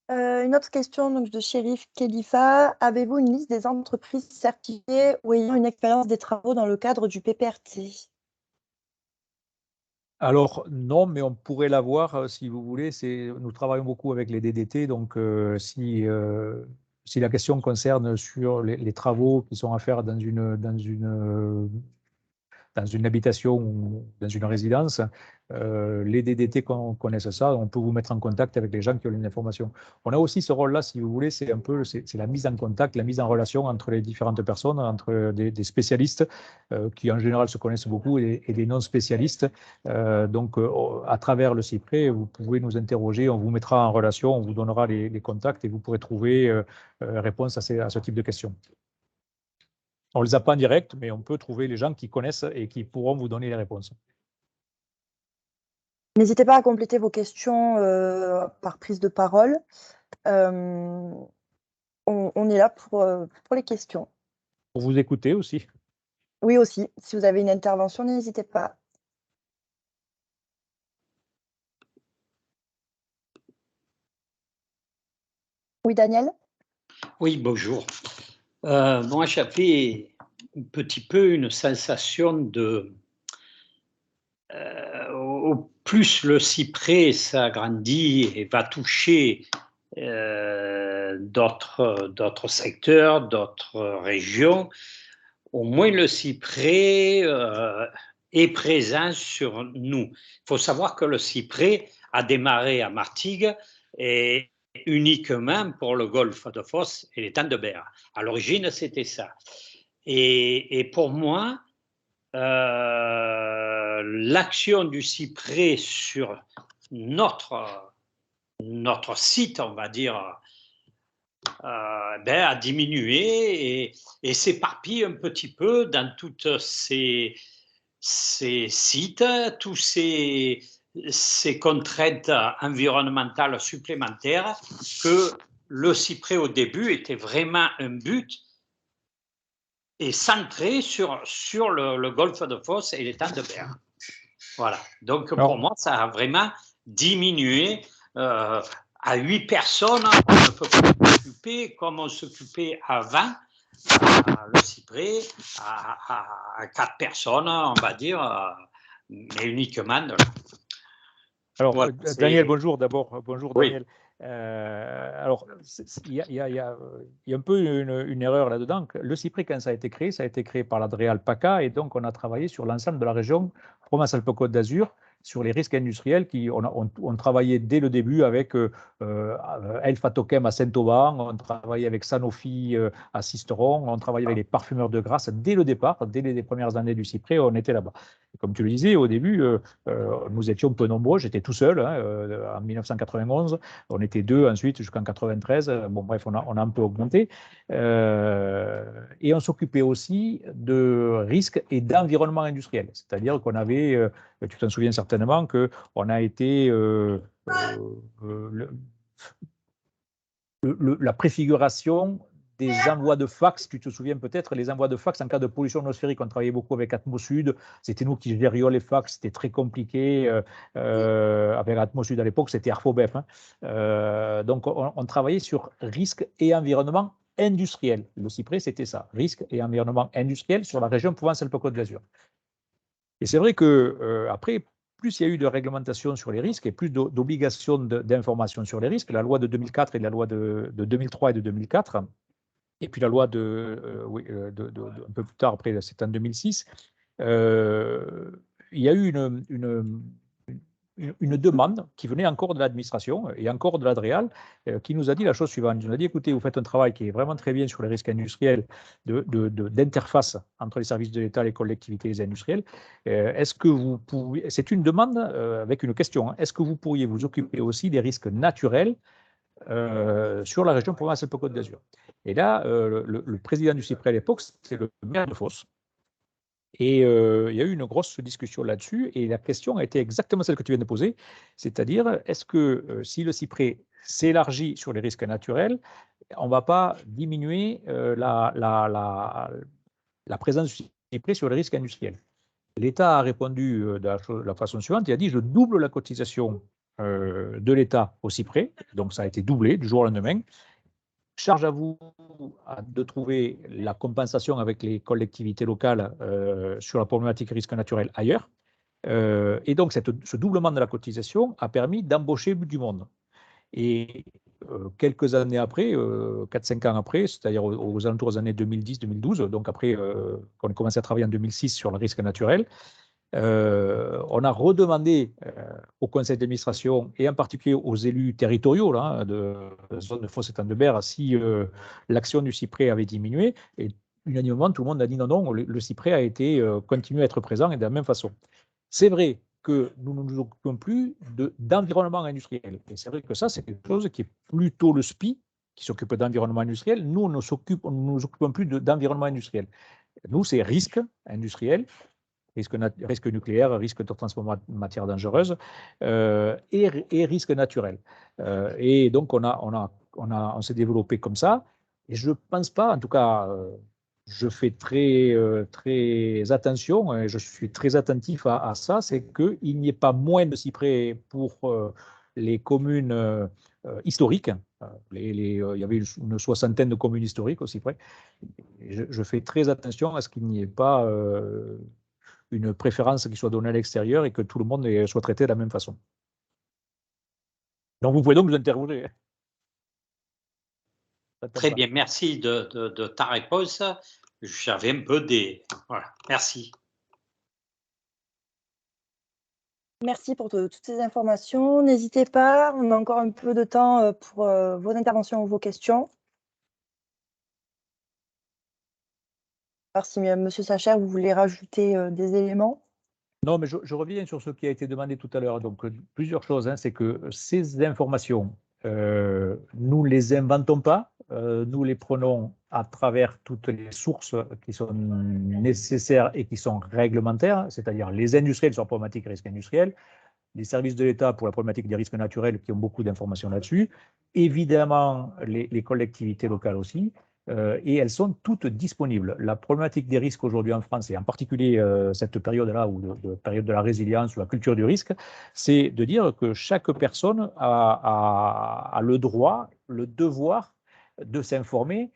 Une autre question donc, de Chérif Khalifa. Avez-vous une liste des entreprises certifiées ou ayant une expérience des travaux dans le cadre du PPRT? Alors non, mais on pourrait l'avoir si vous voulez. Nous travaillons beaucoup avec les DDT, donc si la question concerne sur les travaux qui sont à faire dans une habitation ou dans une résidence, les DDT connaissent ça, on peut vous mettre en contact avec les gens qui ont les informations. On a aussi ce rôle-là, si vous voulez, c'est la mise en contact, la mise en relation entre les différentes personnes, entre des spécialistes qui en général se connaissent beaucoup et des non spécialistes. Donc, à travers le CIPRE, vous pouvez nous interroger, on vous mettra en relation, on vous donnera les contacts et vous pourrez trouver réponse à ce type de questions. On ne les a pas en direct, mais on peut trouver les gens qui connaissent et qui pourront vous donner les réponses. N'hésitez pas à compléter vos questions par prise de parole. On est là pour les questions. Pour vous écouter aussi. Oui, aussi. Si vous avez une intervention, n'hésitez pas. Oui, Daniel? Oui, bonjour. Moi, j'avais un petit peu une sensation au plus le cyprès s'agrandit et va toucher d'autres secteurs, d'autres régions, au moins le cyprès est présent sur nous. Il faut savoir que le cyprès a démarré à Martigues et uniquement pour le golfe de Fos et l'étang de Berre. À l'origine, c'était ça. Et pour moi, l'action du cyprès sur notre site, on va dire, a diminué et s'éparpille un petit peu dans toutes ces sites, tous ces contraintes environnementales supplémentaires, que le cyprès au début était vraiment un but et centré sur le golfe de Fos et l'étang de Berre. Voilà. Donc pour moi, ça a vraiment diminué. À 8 personnes, on ne peut pas s'occuper comme on s'occupait avant. Le cyprès à 4 personnes, on va dire, mais uniquement de là. Alors, voilà, Daniel, bonjour d'abord. Bonjour, oui. Daniel. Alors, il y a un peu une erreur là-dedans. Le cyprès, quand ça a été créé par l'Adréal PACA, et donc on a travaillé sur l'ensemble de la région Provence-Alpes-Côte d'Azur, sur les risques industriels. On travaillait dès le début avec Elf Atokem à Saint-Auban, on travaillait avec Sanofi à Sisteron, on travaillait avec les parfumeurs de Grasse dès le départ, dès les premières années du cyprès, on était là-bas. Comme tu le disais, au début, nous étions peu nombreux, j'étais tout seul en 1991, on était 2 ensuite jusqu'en 93, bon bref, on a un peu augmenté. Et on s'occupait aussi de risques et d'environnement industriel, c'est-à-dire qu'on avait, tu t'en souviens certainement, qu'on a été la préfiguration des envois de fax, tu te souviens peut-être, les envois de fax en cas de pollution atmosphérique. On travaillait beaucoup avec Atmosud, c'était nous qui gérions les fax, c'était très compliqué. Avec Atmosud à l'époque, c'était Arfobef. Donc on travaillait sur risque et environnement industriel. Le cyprès, c'était ça, risque et environnement industriel sur la région Provence-Alpes-Côte d'Azur. Et c'est vrai que après, plus il y a eu de réglementation sur les risques et plus d'obligations d'information sur les risques, la loi de 2004 et la loi de 2003 et de 2004, et puis la loi un peu plus tard, après, c'est en 2006, il y a eu une demande qui venait encore de l'administration et encore de l'Adréal, qui nous a dit la chose suivante. Il nous a dit, écoutez, vous faites un travail qui est vraiment très bien sur les risques industriels, d'interface entre les services de l'État, les collectivités et les industriels. Est-ce que vous pouvez, c'est une demande avec une question, est-ce que vous pourriez vous occuper aussi des risques naturels sur la région Provence-Alpes-Côte d'Azur? Et là, le président du CIPRE à l'époque, c'est le maire de Fos. Et il y a eu une grosse discussion là-dessus, et la question a été exactement celle que tu viens de poser, c'est-à-dire, est-ce que si le cyprès s'élargit sur les risques naturels, on ne va pas diminuer la présence du cyprès sur les risques industriels? L'État a répondu de la façon suivante, il a dit, je double la cotisation de l'État au cyprès, donc ça a été doublé du jour au lendemain. Charge à vous de trouver la compensation avec les collectivités locales sur la problématique risque naturel ailleurs. Et donc, ce doublement de la cotisation a permis d'embaucher du monde. Et quelques années après, 4-5 ans après, c'est-à-dire aux alentours des années 2010-2012, donc après qu'on a commencé à travailler en 2006 sur le risque naturel, on a redemandé au conseil d'administration et en particulier aux élus territoriaux là, de la zone de Fos-Étang-de-Berre si l'action du cyprès avait diminué. Et unanimement, tout le monde a dit non, non, le cyprès a été continué à être présent et de la même façon. C'est vrai que nous ne nous occupons plus d'environnement industriel. Et c'est vrai que ça, c'est quelque chose qui est plutôt le SPI qui s'occupe d'environnement industriel. Nous, on ne nous occupons plus d'environnement industriel. Nous, c'est risque industriel, risque nucléaire, risque de transport de matières dangereuses et risque naturel. Et donc, on s'est développé comme ça. Et je ne pense pas, en tout cas, je fais très attention et je suis très attentif à ça, c'est qu'il n'y ait pas moins de cyprès pour les communes historiques. Il y avait une soixantaine de communes historiques au cyprès. Je fais très attention à ce qu'il n'y ait pas une préférence qui soit donnée à l'extérieur et que tout le monde soit traité de la même façon. Donc, vous pouvez donc vous interroger. Très bien, merci de ta réponse. J'avais un peu des... Voilà, merci. Merci pour toutes ces informations. N'hésitez pas, on a encore un peu de temps pour vos interventions ou vos questions. Alors, si M. Sacher, vous voulez rajouter des éléments? Non, mais je reviens sur ce qui a été demandé tout à l'heure. Donc, plusieurs choses. C'est que ces informations, nous ne les inventons pas. Nous les prenons à travers toutes les sources qui sont nécessaires et qui sont réglementaires, c'est-à-dire les industriels sur la problématique risque industriel, les services de l'État pour la problématique des risques naturels qui ont beaucoup d'informations là-dessus, évidemment les collectivités locales aussi, et elles sont toutes disponibles. La problématique des risques aujourd'hui en France, et en particulier cette période-là, ou de période de la résilience ou la culture du risque, c'est de dire que chaque personne a le droit, le devoir de s'informer.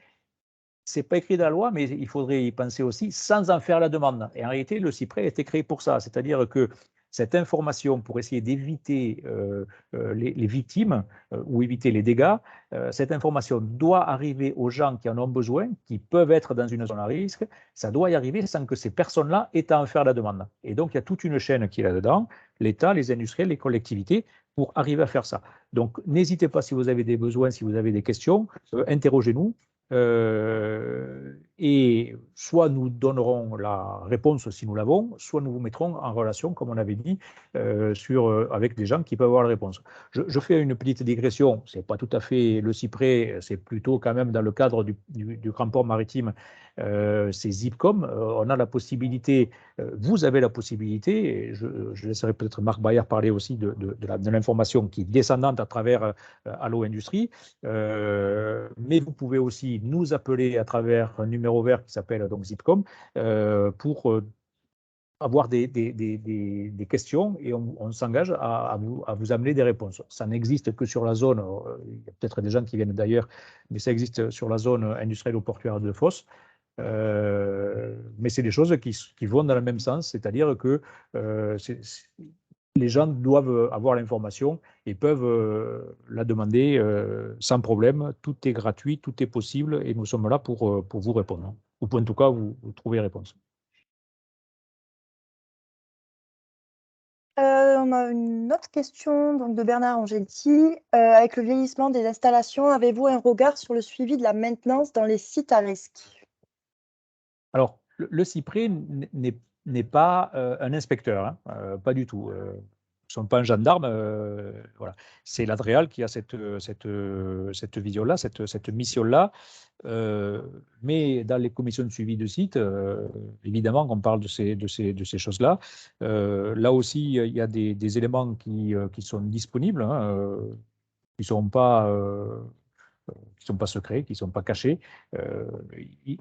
Ce n'est pas écrit dans la loi, mais il faudrait y penser aussi sans en faire la demande. Et en réalité, le cyprès a été créé pour ça, c'est-à-dire que cette information pour essayer d'éviter les victimes ou éviter les dégâts, cette information doit arriver aux gens qui en ont besoin, qui peuvent être dans une zone à risque. Ça doit y arriver sans que ces personnes-là aient à en faire la demande. Et donc, il y a toute une chaîne qui est là-dedans, l'État, les industriels, les collectivités, pour arriver à faire ça. Donc, n'hésitez pas si vous avez des besoins, si vous avez des questions, interrogez-nous. Et soit nous donnerons la réponse si nous l'avons, soit nous vous mettrons en relation, comme on avait dit, avec des gens qui peuvent avoir la réponse. Je fais une petite digression, ce n'est pas tout à fait le cyprès, c'est plutôt quand même dans le cadre du grand port maritime, c'est Zipcom. On a la possibilité, vous avez la possibilité, et je laisserai peut-être Marc Bayard parler aussi de l'information qui est descendante à travers Allo Industrie, mais vous pouvez aussi nous appeler à travers un numéro vert qui s'appelle donc Zipcom pour avoir des questions, et on s'engage à vous amener des réponses. Ça n'existe que sur la zone, il y a peut-être des gens qui viennent d'ailleurs, mais ça existe sur la zone industrielle ou portuaire de Fos. Mais c'est des choses qui vont dans le même sens, c'est-à-dire que les gens doivent avoir l'information et peuvent la demander sans problème. Tout est gratuit, tout est possible, et nous sommes là pour vous répondre, ou pour en tout cas vous trouver réponse. On a une autre question donc, de Bernard Angeletti. Avec le vieillissement des installations, avez-vous un regard sur le suivi de la maintenance dans les sites à risque? Alors, le cyprès n'est pas un inspecteur, hein, pas du tout. sont pas un gendarme. Voilà. C'est l'Adréal qui a cette vision-là, cette mission-là. Mais dans les commissions de suivi de site, évidemment, on parle de ces choses-là. Là aussi, il y a des éléments qui sont disponibles, hein, qui ne sont pas secrets, qui ne sont pas cachés.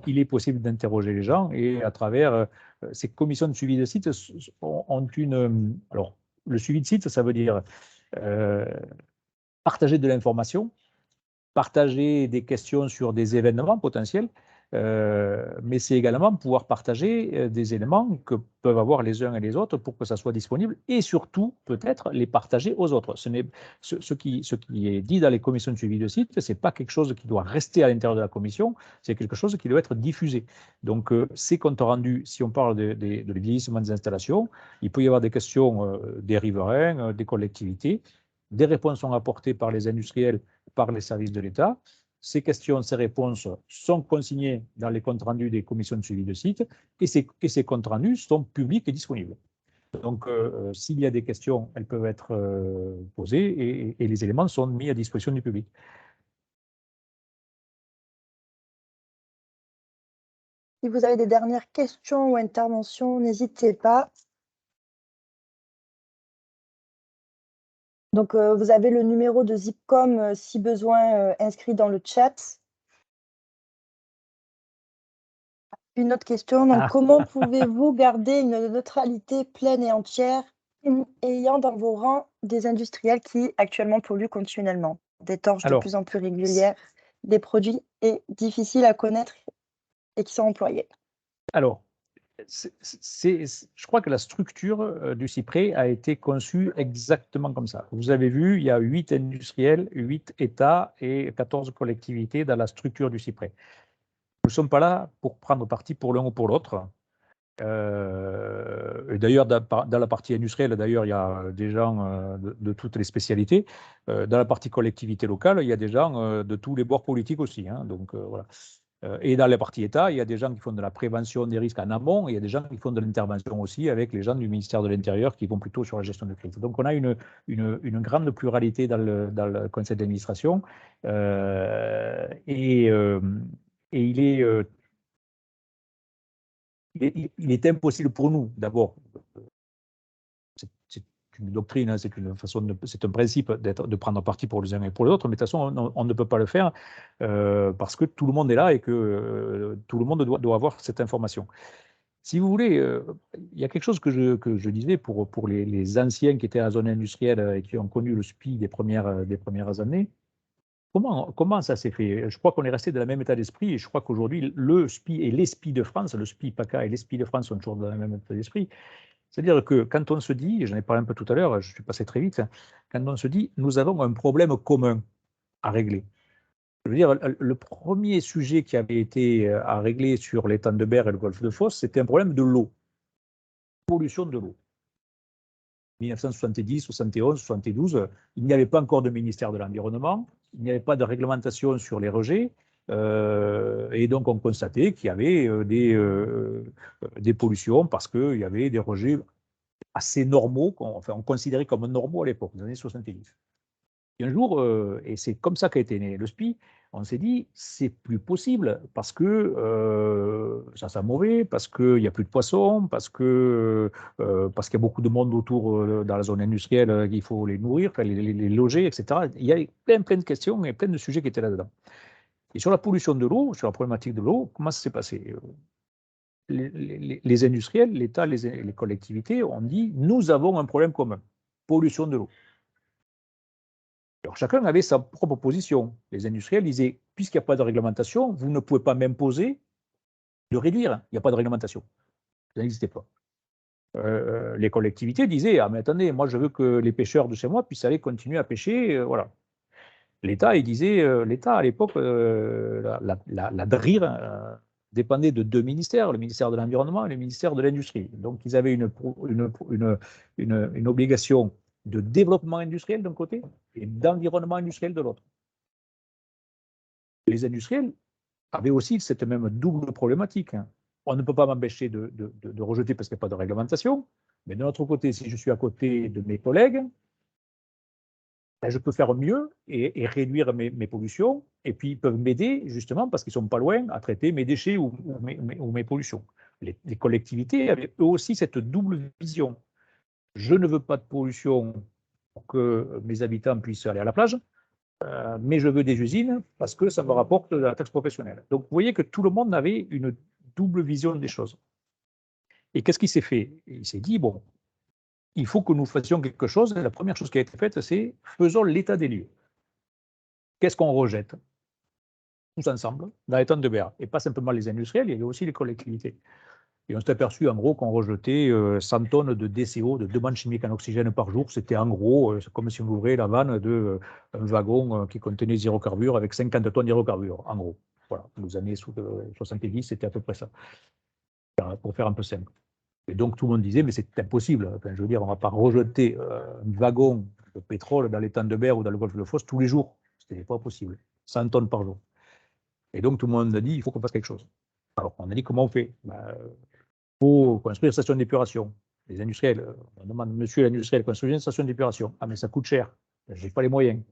Il est possible d'interroger les gens et à travers ces commissions de suivi de site ont une... Alors, le suivi de site, ça veut dire partager de l'information, partager des questions sur des événements potentiels, mais c'est également pouvoir partager des éléments que peuvent avoir les uns et les autres pour que ça soit disponible et surtout peut-être les partager aux autres. Ce qui est dit dans les commissions de suivi de site, ce n'est pas quelque chose qui doit rester à l'intérieur de la commission, c'est quelque chose qui doit être diffusé. Donc ces comptes rendus, si on parle de vieillissement des installations, il peut y avoir des questions des riverains, des collectivités, des réponses sont apportées par les industriels, par les services de l'État. Ces questions, ces réponses sont consignées dans les comptes rendus des commissions de suivi de site et ces comptes rendus sont publics et disponibles. Donc, s'il y a des questions, elles peuvent être posées et les éléments sont mis à disposition du public. Si vous avez des dernières questions ou interventions, n'hésitez pas. Donc, vous avez le numéro de Zipcom, si besoin, inscrit dans le chat. Une autre question, donc comment pouvez-vous garder une neutralité pleine et entière ayant dans vos rangs des industriels qui actuellement polluent continuellement, des torches de plus en plus régulières, des produits difficiles à connaître et qui sont employés? Alors, je crois que la structure du CIPRE a été conçue exactement comme ça. Vous avez vu, il y a 8 industriels, 8 États et 14 collectivités dans la structure du CIPRE. Nous ne sommes pas là pour prendre parti pour l'un ou pour l'autre. Et d'ailleurs, dans la partie industrielle, d'ailleurs, il y a des gens de toutes les spécialités. Dans la partie collectivité locale, il y a des gens de tous les bords politiques aussi. Hein, donc voilà. Et dans la partie État, il y a des gens qui font de la prévention des risques en amont, et il y a des gens qui font de l'intervention aussi avec les gens du ministère de l'Intérieur qui vont plutôt sur la gestion de crise. Donc on a une grande pluralité dans le conseil d'administration et il est impossible pour nous, d'abord, c'est une doctrine, hein, c'est un principe de prendre parti pour les uns et pour les autres, mais de toute façon, on ne peut pas le faire parce que tout le monde est là et que tout le monde doit avoir cette information. Si vous voulez, il y a quelque chose que je disais pour les anciens qui étaient à la zone industrielle et qui ont connu le SPI des premières années. Comment ça s'est fait? Je crois qu'on est resté dans le même état d'esprit et je crois qu'aujourd'hui, le SPI et les SPI de France, le SPI PACA et les SPI de France sont toujours dans le même état d'esprit. C'est-à-dire que quand on se dit, et j'en ai parlé un peu tout à l'heure, je suis passé très vite, quand on se dit nous avons un problème commun à régler. Je veux dire, le premier sujet qui avait été à régler sur l'étang de Berre et le golfe de Fos, c'était un problème de l'eau, pollution de l'eau. 1970, 71, 72, il n'y avait pas encore de ministère de l'Environnement, il n'y avait pas de réglementation sur les rejets, et donc on constatait qu'il y avait des pollutions parce qu'il y avait des rejets assez normaux, on considérait comme normaux à l'époque, dans les années 70. Et un jour, et c'est comme ça qu'a été né le SPI, on s'est dit, c'est plus possible parce que ça sent mauvais, parce qu'il n'y a plus de poissons, parce qu'il y a beaucoup de monde autour dans la zone industrielle, il faut les nourrir, les loger, etc. Il y a plein de questions et plein de sujets qui étaient là-dedans. Et sur la pollution de l'eau, sur la problématique de l'eau, comment ça s'est passé? Les industriels, l'État, les collectivités ont dit, nous avons un problème commun, pollution de l'eau. Alors chacun avait sa propre position. Les industriels disaient, puisqu'il n'y a pas de réglementation, vous ne pouvez pas m'imposer de réduire. Il n'y a pas de réglementation. Ça n'existait pas. Les collectivités disaient, ah mais attendez, moi je veux que les pêcheurs de chez moi puissent aller continuer à pêcher. Voilà. L'État, il disait, l'État à l'époque, la DRIR dépendait de 2 ministères, le ministère de l'Environnement et le ministère de l'Industrie. Donc ils avaient une obligation de développement industriel d'un côté et d'environnement industriel de l'autre. Les industriels avaient aussi cette même double problématique. On ne peut pas m'empêcher de rejeter parce qu'il n'y a pas de réglementation, Mais de l'autre côté, si je suis à côté de mes collègues, ben, je peux faire mieux et réduire mes pollutions. Et puis, ils peuvent m'aider, justement, parce qu'ils ne sont pas loin, à traiter mes déchets ou mes pollutions. Les collectivités avaient eux aussi cette double vision. Je ne veux pas de pollution pour que mes habitants puissent aller à la plage, mais je veux des usines parce que ça me rapporte de la taxe professionnelle. Donc, vous voyez que tout le monde avait une double vision des choses. Et qu'est-ce qui s'est fait? Il s'est dit, bon, il faut que nous fassions quelque chose. Et la première chose qui a été faite, c'est faisons l'état des lieux. Qu'est-ce qu'on rejette? Tous ensemble, dans les tentes de berre. Et pas simplement les industriels, il y avait aussi les collectivités. Et on s'est aperçu en gros qu'on rejetait 100 tonnes de DCO, de demande chimique en oxygène par jour. C'était en gros, c'est comme si on ouvrait la vanne d'un wagon qui contenait hydrocarbures avec 50 tonnes d'hydrocarbures, en gros. Voilà, les années 70, c'était à peu près ça, pour faire un peu simple. Et donc tout le monde disait, mais c'est impossible. Enfin, je veux dire, on ne va pas rejeter un wagon de pétrole dans les tentes de berre ou dans le golfe de Fos tous les jours. Ce n'était pas possible. 100 tonnes par jour. Et donc tout le monde a dit, il faut qu'on fasse quelque chose. Alors on a dit, comment on fait? Faut construire une station d'épuration. Les industriels, on demande, monsieur l'industriel, construisez une station d'épuration. Ah, mais ça coûte cher. Je n'ai pas les moyens.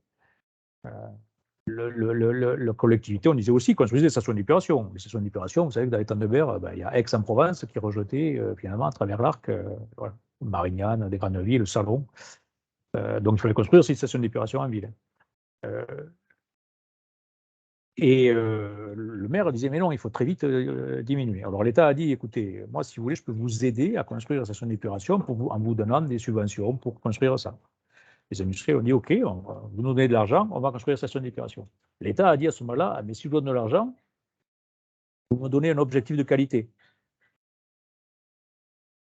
La collectivité, on disait aussi, construisez des stations d'épuration. Les stations d'épuration, vous savez que dans les temps de berre, il y a Aix-en-Provence qui rejetait finalement à travers l'arc, voilà, Marignane, des grandes villes, le Salon. Donc il fallait construire aussi une station d'épuration en ville. Et le maire disait, mais non, il faut très vite diminuer. Alors l'État a dit, écoutez, moi, si vous voulez, je peux vous aider à construire la station d'épuration en vous donnant des subventions pour construire ça. Les industriels ont dit, OK, vous nous donnez de l'argent, on va construire la station d'épuration. L'État a dit à ce moment-là, ah, mais si je vous donne de l'argent, vous me donnez un objectif de qualité.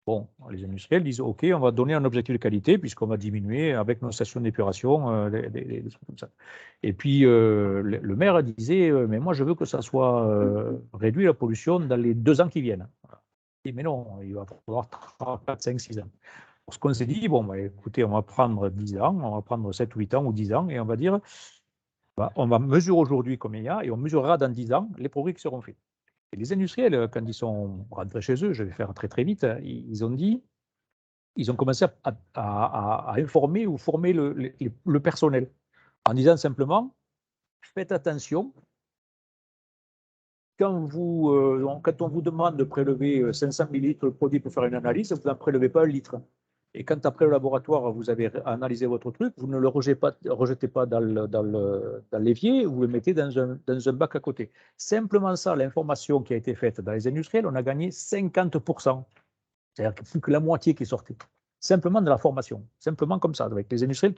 Bon, les industriels disent, OK, on va donner un objectif de qualité puisqu'on va diminuer avec nos stations d'épuration, des trucs comme ça. Et puis, le maire disait, mais moi, je veux que ça soit réduit la pollution dans les 2 ans qui viennent. Et mais non, il va falloir 3, 4, 5, 6 ans. Ce qu'on s'est dit, bon, bah, écoutez, on va prendre 10 ans, on va prendre 7, 8 ans ou 10 ans et on va dire, on va mesurer aujourd'hui combien il y a et on mesurera dans 10 ans les progrès qui seront faits. Et les industriels, quand ils sont rentrés chez eux, je vais faire très très vite, ils ont dit, ils ont commencé à informer ou former le personnel en disant simplement, faites attention, quand on vous demande de prélever 500 millilitres de produit pour faire une analyse, vous n'en prélevez pas 1 litre. Et quand après le laboratoire, vous avez analysé votre truc, vous ne le rejetez pas dans l'évier, vous le mettez dans un bac à côté. Simplement ça, l'information qui a été faite dans les industriels, on a gagné 50%. C'est-à-dire plus que la moitié qui est sortie. Simplement de la formation. Simplement comme ça, avec les industriels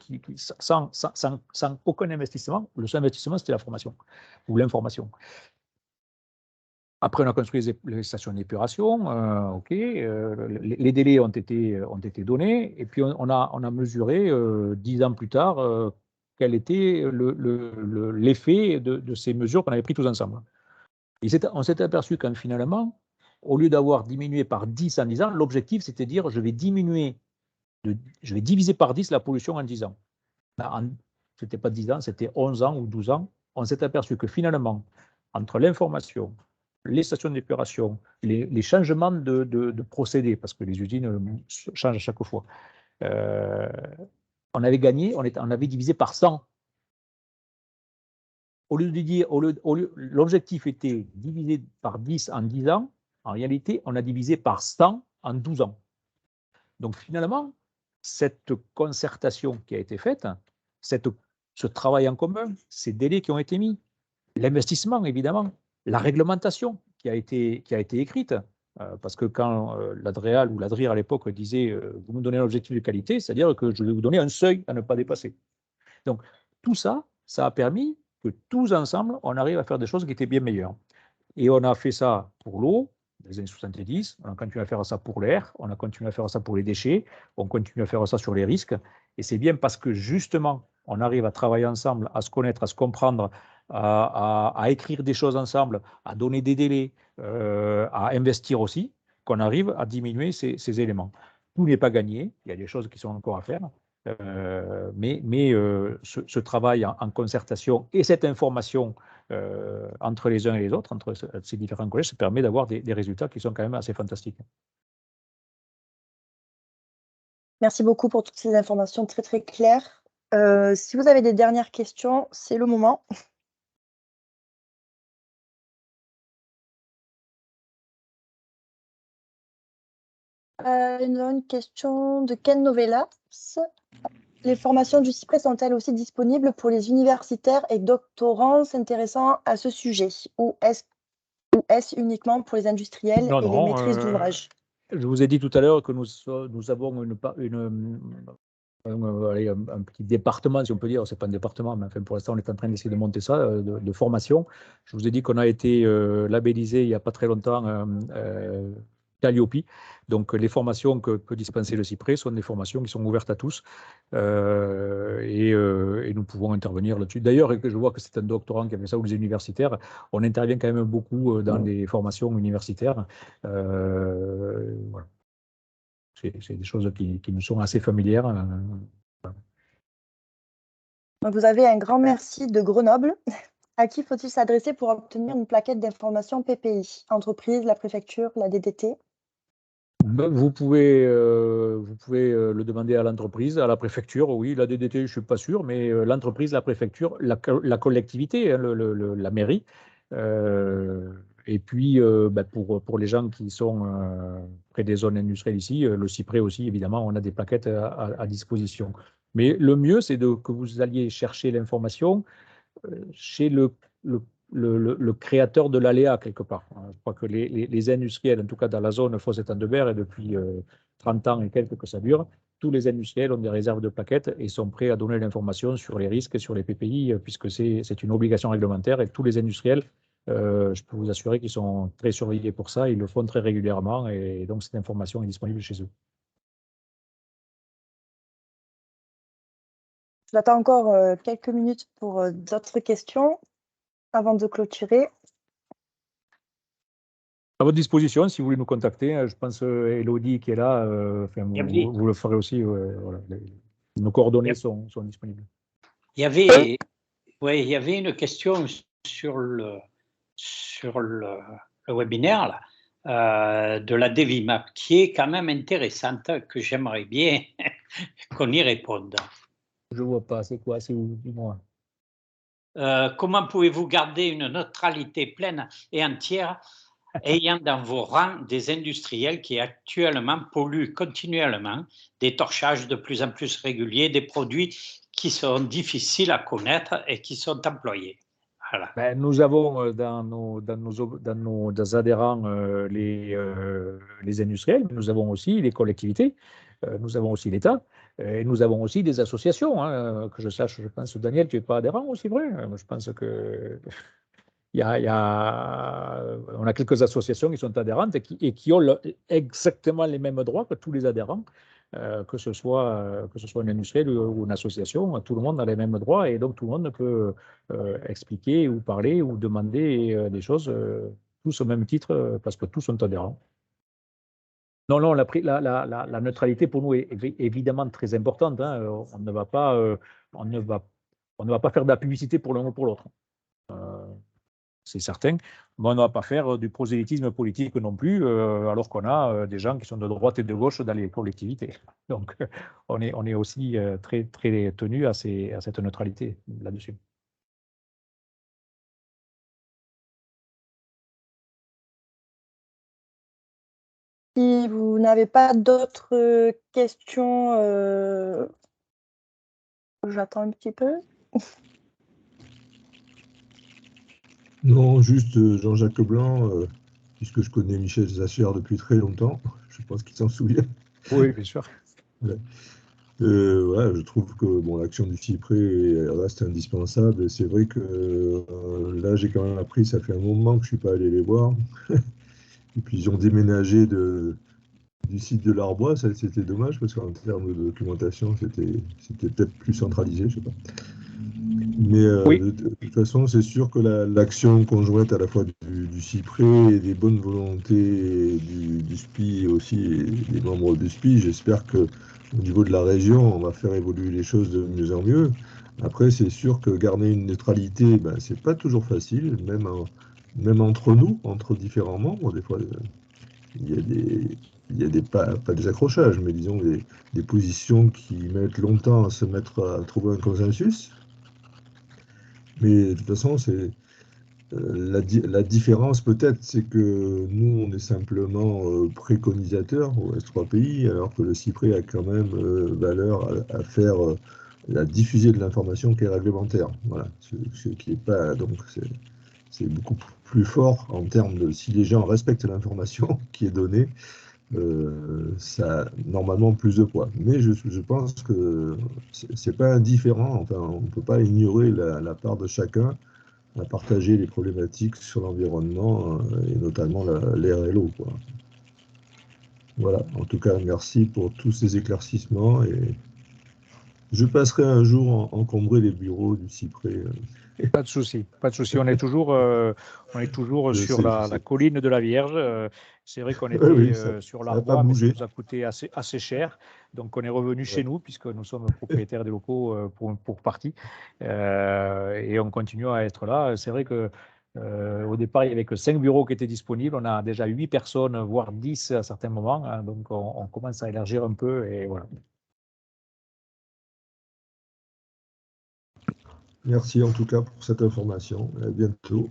sans aucun investissement. Le seul investissement, c'était la formation ou l'information. Après, on a construit les stations d'épuration, OK, les délais ont été donnés, et puis on a mesuré 10 ans plus tard quel était l'effet de ces mesures qu'on avait prises tous ensemble. On s'était aperçu quand finalement, au lieu d'avoir diminué par 10 en 10 ans, l'objectif c'était de dire je vais diviser par 10 la pollution en 10 ans. Ce n'était pas 10 ans, c'était 11 ans ou 12 ans. On s'est aperçu que finalement, entre l'information, les stations d'épuration, les changements de procédés, parce que les usines changent à chaque fois, on avait gagné, on avait divisé par 100. Au lieu de dire, l'objectif était divisé par 10 en 10 ans, en réalité, on a divisé par 100 en 12 ans. Donc finalement, cette concertation qui a été faite, ce travail en commun, ces délais qui ont été mis, l'investissement évidemment, la réglementation qui a été écrite, parce que quand l'ADREAL ou l'ADRIR à l'époque disait vous me donnez un objectif de qualité, c'est-à-dire que je vais vous donner un seuil à ne pas dépasser. Donc tout ça, ça a permis que tous ensemble, on arrive à faire des choses qui étaient bien meilleures. Et on a fait ça pour l'eau, dans les années 70, on a continué à faire ça pour l'air, on a continué à faire ça pour les déchets, on continue à faire ça sur les risques. Et c'est bien parce que justement, on arrive à travailler ensemble, à se connaître, à se comprendre, à écrire des choses ensemble, à donner des délais, à investir aussi, qu'on arrive à diminuer ces éléments. Tout n'est pas gagné, il y a des choses qui sont encore à faire. Mais ce travail en concertation et cette information entre les uns et les autres, entre ces différents collèges, ça permet d'avoir des résultats qui sont quand même assez fantastiques. Merci beaucoup pour toutes ces informations très, très claires. Si vous avez des dernières questions, c'est le moment. Une question de Ken Novelas. Les formations du CIPRE sont-elles aussi disponibles pour les universitaires et doctorants s'intéressant à ce sujet ou est-ce uniquement pour les industriels Non, et les non. maîtrises d'ouvrage? Je vous ai dit tout à l'heure que nous avons allez, un petit département, si on peut dire, c'est pas un département, mais enfin, pour l'instant, on est en train d'essayer de monter ça, de formation. Je vous ai dit qu'on a été labellisé il n'y a pas très longtemps Calliope. Donc, les formations que peut dispenser le CIPRE sont des formations qui sont ouvertes à tous et nous pouvons intervenir là-dessus. D'ailleurs, je vois que c'est un doctorant qui a fait ça ou les universitaires. On intervient quand même beaucoup dans les formations universitaires. Voilà. C'est des choses qui nous sont assez familières. Donc, vous avez un grand merci de Grenoble. À qui faut-il s'adresser pour obtenir une plaquette d'information PPI? Entreprise, la préfecture, la DDT? Vous pouvez le demander à l'entreprise, à la préfecture, oui, la DDT, je ne suis pas sûr, mais l'entreprise, la préfecture, la collectivité, hein, la mairie. Et puis, pour les gens qui sont près des zones industrielles ici, le CIPRE aussi, évidemment, on a des plaquettes à disposition. Mais le mieux, c'est que vous alliez chercher l'information chez le créateur de l'aléa, quelque part. Je crois que les industriels, en tout cas dans la zone Fos-Étang-de-Berre, et depuis 30 ans et quelques que ça dure, tous les industriels ont des réserves de plaquettes et sont prêts à donner l'information sur les risques, sur les PPI, puisque c'est une obligation réglementaire et tous les industriels, je peux vous assurer qu'ils sont très surveillés pour ça, ils le font très régulièrement et donc cette information est disponible chez eux. J'attends encore quelques minutes pour d'autres questions avant de clôturer. À votre disposition, si vous voulez nous contacter, je pense Elodie qui est là, vous le ferez aussi. Voilà, nos coordonnées sont disponibles. Il y avait une question sur le webinaire là, de la Devimap qui est quand même intéressante, que j'aimerais bien qu'on y réponde. Je ne vois pas, c'est quoi? C'est où? Dis-moi. Comment pouvez-vous garder une neutralité pleine et entière ayant dans vos rangs des industriels qui actuellement polluent continuellement, des torchages de plus en plus réguliers, des produits qui sont difficiles à connaître et qui sont employés? Voilà. Ben, nous avons dans nos adhérents les industriels, mais nous avons aussi les collectivités, nous avons aussi l'État, et nous avons aussi des associations. Hein, que je sache, je pense, Daniel, tu n'es pas adhérent aussi, vrai? Je pense que on a quelques associations qui sont adhérentes et qui ont exactement les mêmes droits que tous les adhérents, que ce soit un industriel ou une association, tout le monde a les mêmes droits et donc tout le monde peut expliquer ou parler ou demander des choses tous au même titre parce que tous sont adhérents. Non, non, la neutralité pour nous est évidemment très importante. Hein. On ne va pas faire de la publicité pour l'un ou pour l'autre. C'est certain. Mais on ne va pas faire du prosélytisme politique non plus, alors qu'on a des gens qui sont de droite et de gauche dans les collectivités. Donc, on est aussi très, très tenu à cette neutralité là-dessus. Si vous n'avez pas d'autres questions, j'attends un petit peu. Non, juste Jean-Jacques Blanc, puisque je connais Michel Zacher depuis très longtemps, je pense qu'il s'en souvient. Oui, bien sûr. Ouais. Ouais, je trouve que bon, l'action du CIPRE reste indispensable. Et c'est vrai que là, j'ai quand même appris, ça fait un moment que je ne suis pas allé les voir. Et puis, ils ont déménagé du site de l'Arbois. Ça, c'était dommage parce qu'en termes de documentation, c'était peut-être plus centralisé, je ne sais pas. Mais Oui. de toute façon, c'est sûr que l'action conjointe à la fois du CIPRE et des bonnes volontés du SPI et aussi des membres du SPI, j'espère que au niveau de la région, on va faire évoluer les choses de mieux en mieux. Après, c'est sûr que garder une neutralité, ben, c'est pas toujours facile, même entre nous, entre différents membres. Des fois, il y a il y a pas des accrochages, mais disons des positions qui mettent longtemps à trouver un consensus. Mais de toute façon, la différence peut-être, c'est que nous, on est simplement préconisateurs au S3PI, alors que le CIPRE a quand même valeur à faire la diffuser de l'information qui est réglementaire. Voilà, ce qui est pas donc c'est beaucoup plus fort en termes de si les gens respectent l'information qui est donnée, ça a normalement plus de poids. Mais je pense que c'est pas indifférent. Enfin, on ne peut pas ignorer la part de chacun à partager les problématiques sur l'environnement et notamment l'air et l'eau, quoi. Voilà, en tout cas, merci pour tous ces éclaircissements et je passerai un jour encombrer les bureaux du CIPRE. Pas de souci, pas de souci. On est toujours Je sur sais, je la sais. colline de la Vierge. C'est vrai qu'on Oui, était oui, sur ça n'a pas l'Arbois, mais ça bougé. nous a coûté assez cher. Donc, on est revenu chez Ouais. nous, puisque nous sommes propriétaires des locaux pour partie. Et on continue à être là. C'est vrai que au départ, il n'y avait que 5 bureaux qui étaient disponibles. On a déjà 8 personnes, voire 10 à certains moments, hein. Donc, on commence à élargir un peu. Et voilà. Merci en tout cas pour cette information. À bientôt.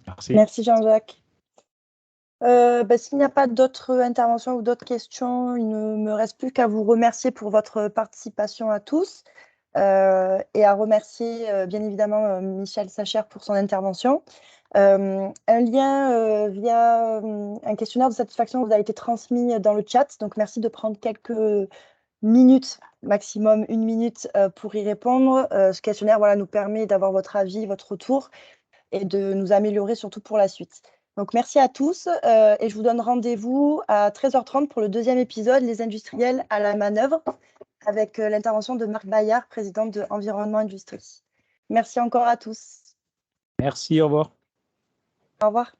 Merci. Merci Jean-Jacques. S'il n'y a pas d'autres interventions ou d'autres questions, il ne me reste plus qu'à vous remercier pour votre participation à tous et à remercier bien évidemment Michel Sacher pour son intervention. Un lien via un questionnaire de satisfaction vous a été transmis dans le chat, donc merci de prendre quelques minutes, maximum 1 minute pour y répondre. Ce questionnaire nous permet d'avoir votre avis, votre retour et de nous améliorer surtout pour la suite. Donc, merci à tous et je vous donne rendez-vous à 13h30 pour le 2e épisode, Les industriels à la manœuvre, avec l'intervention de Marc Bayard, président de Environnement Industrie. Merci encore à tous. Merci, au revoir. Au revoir.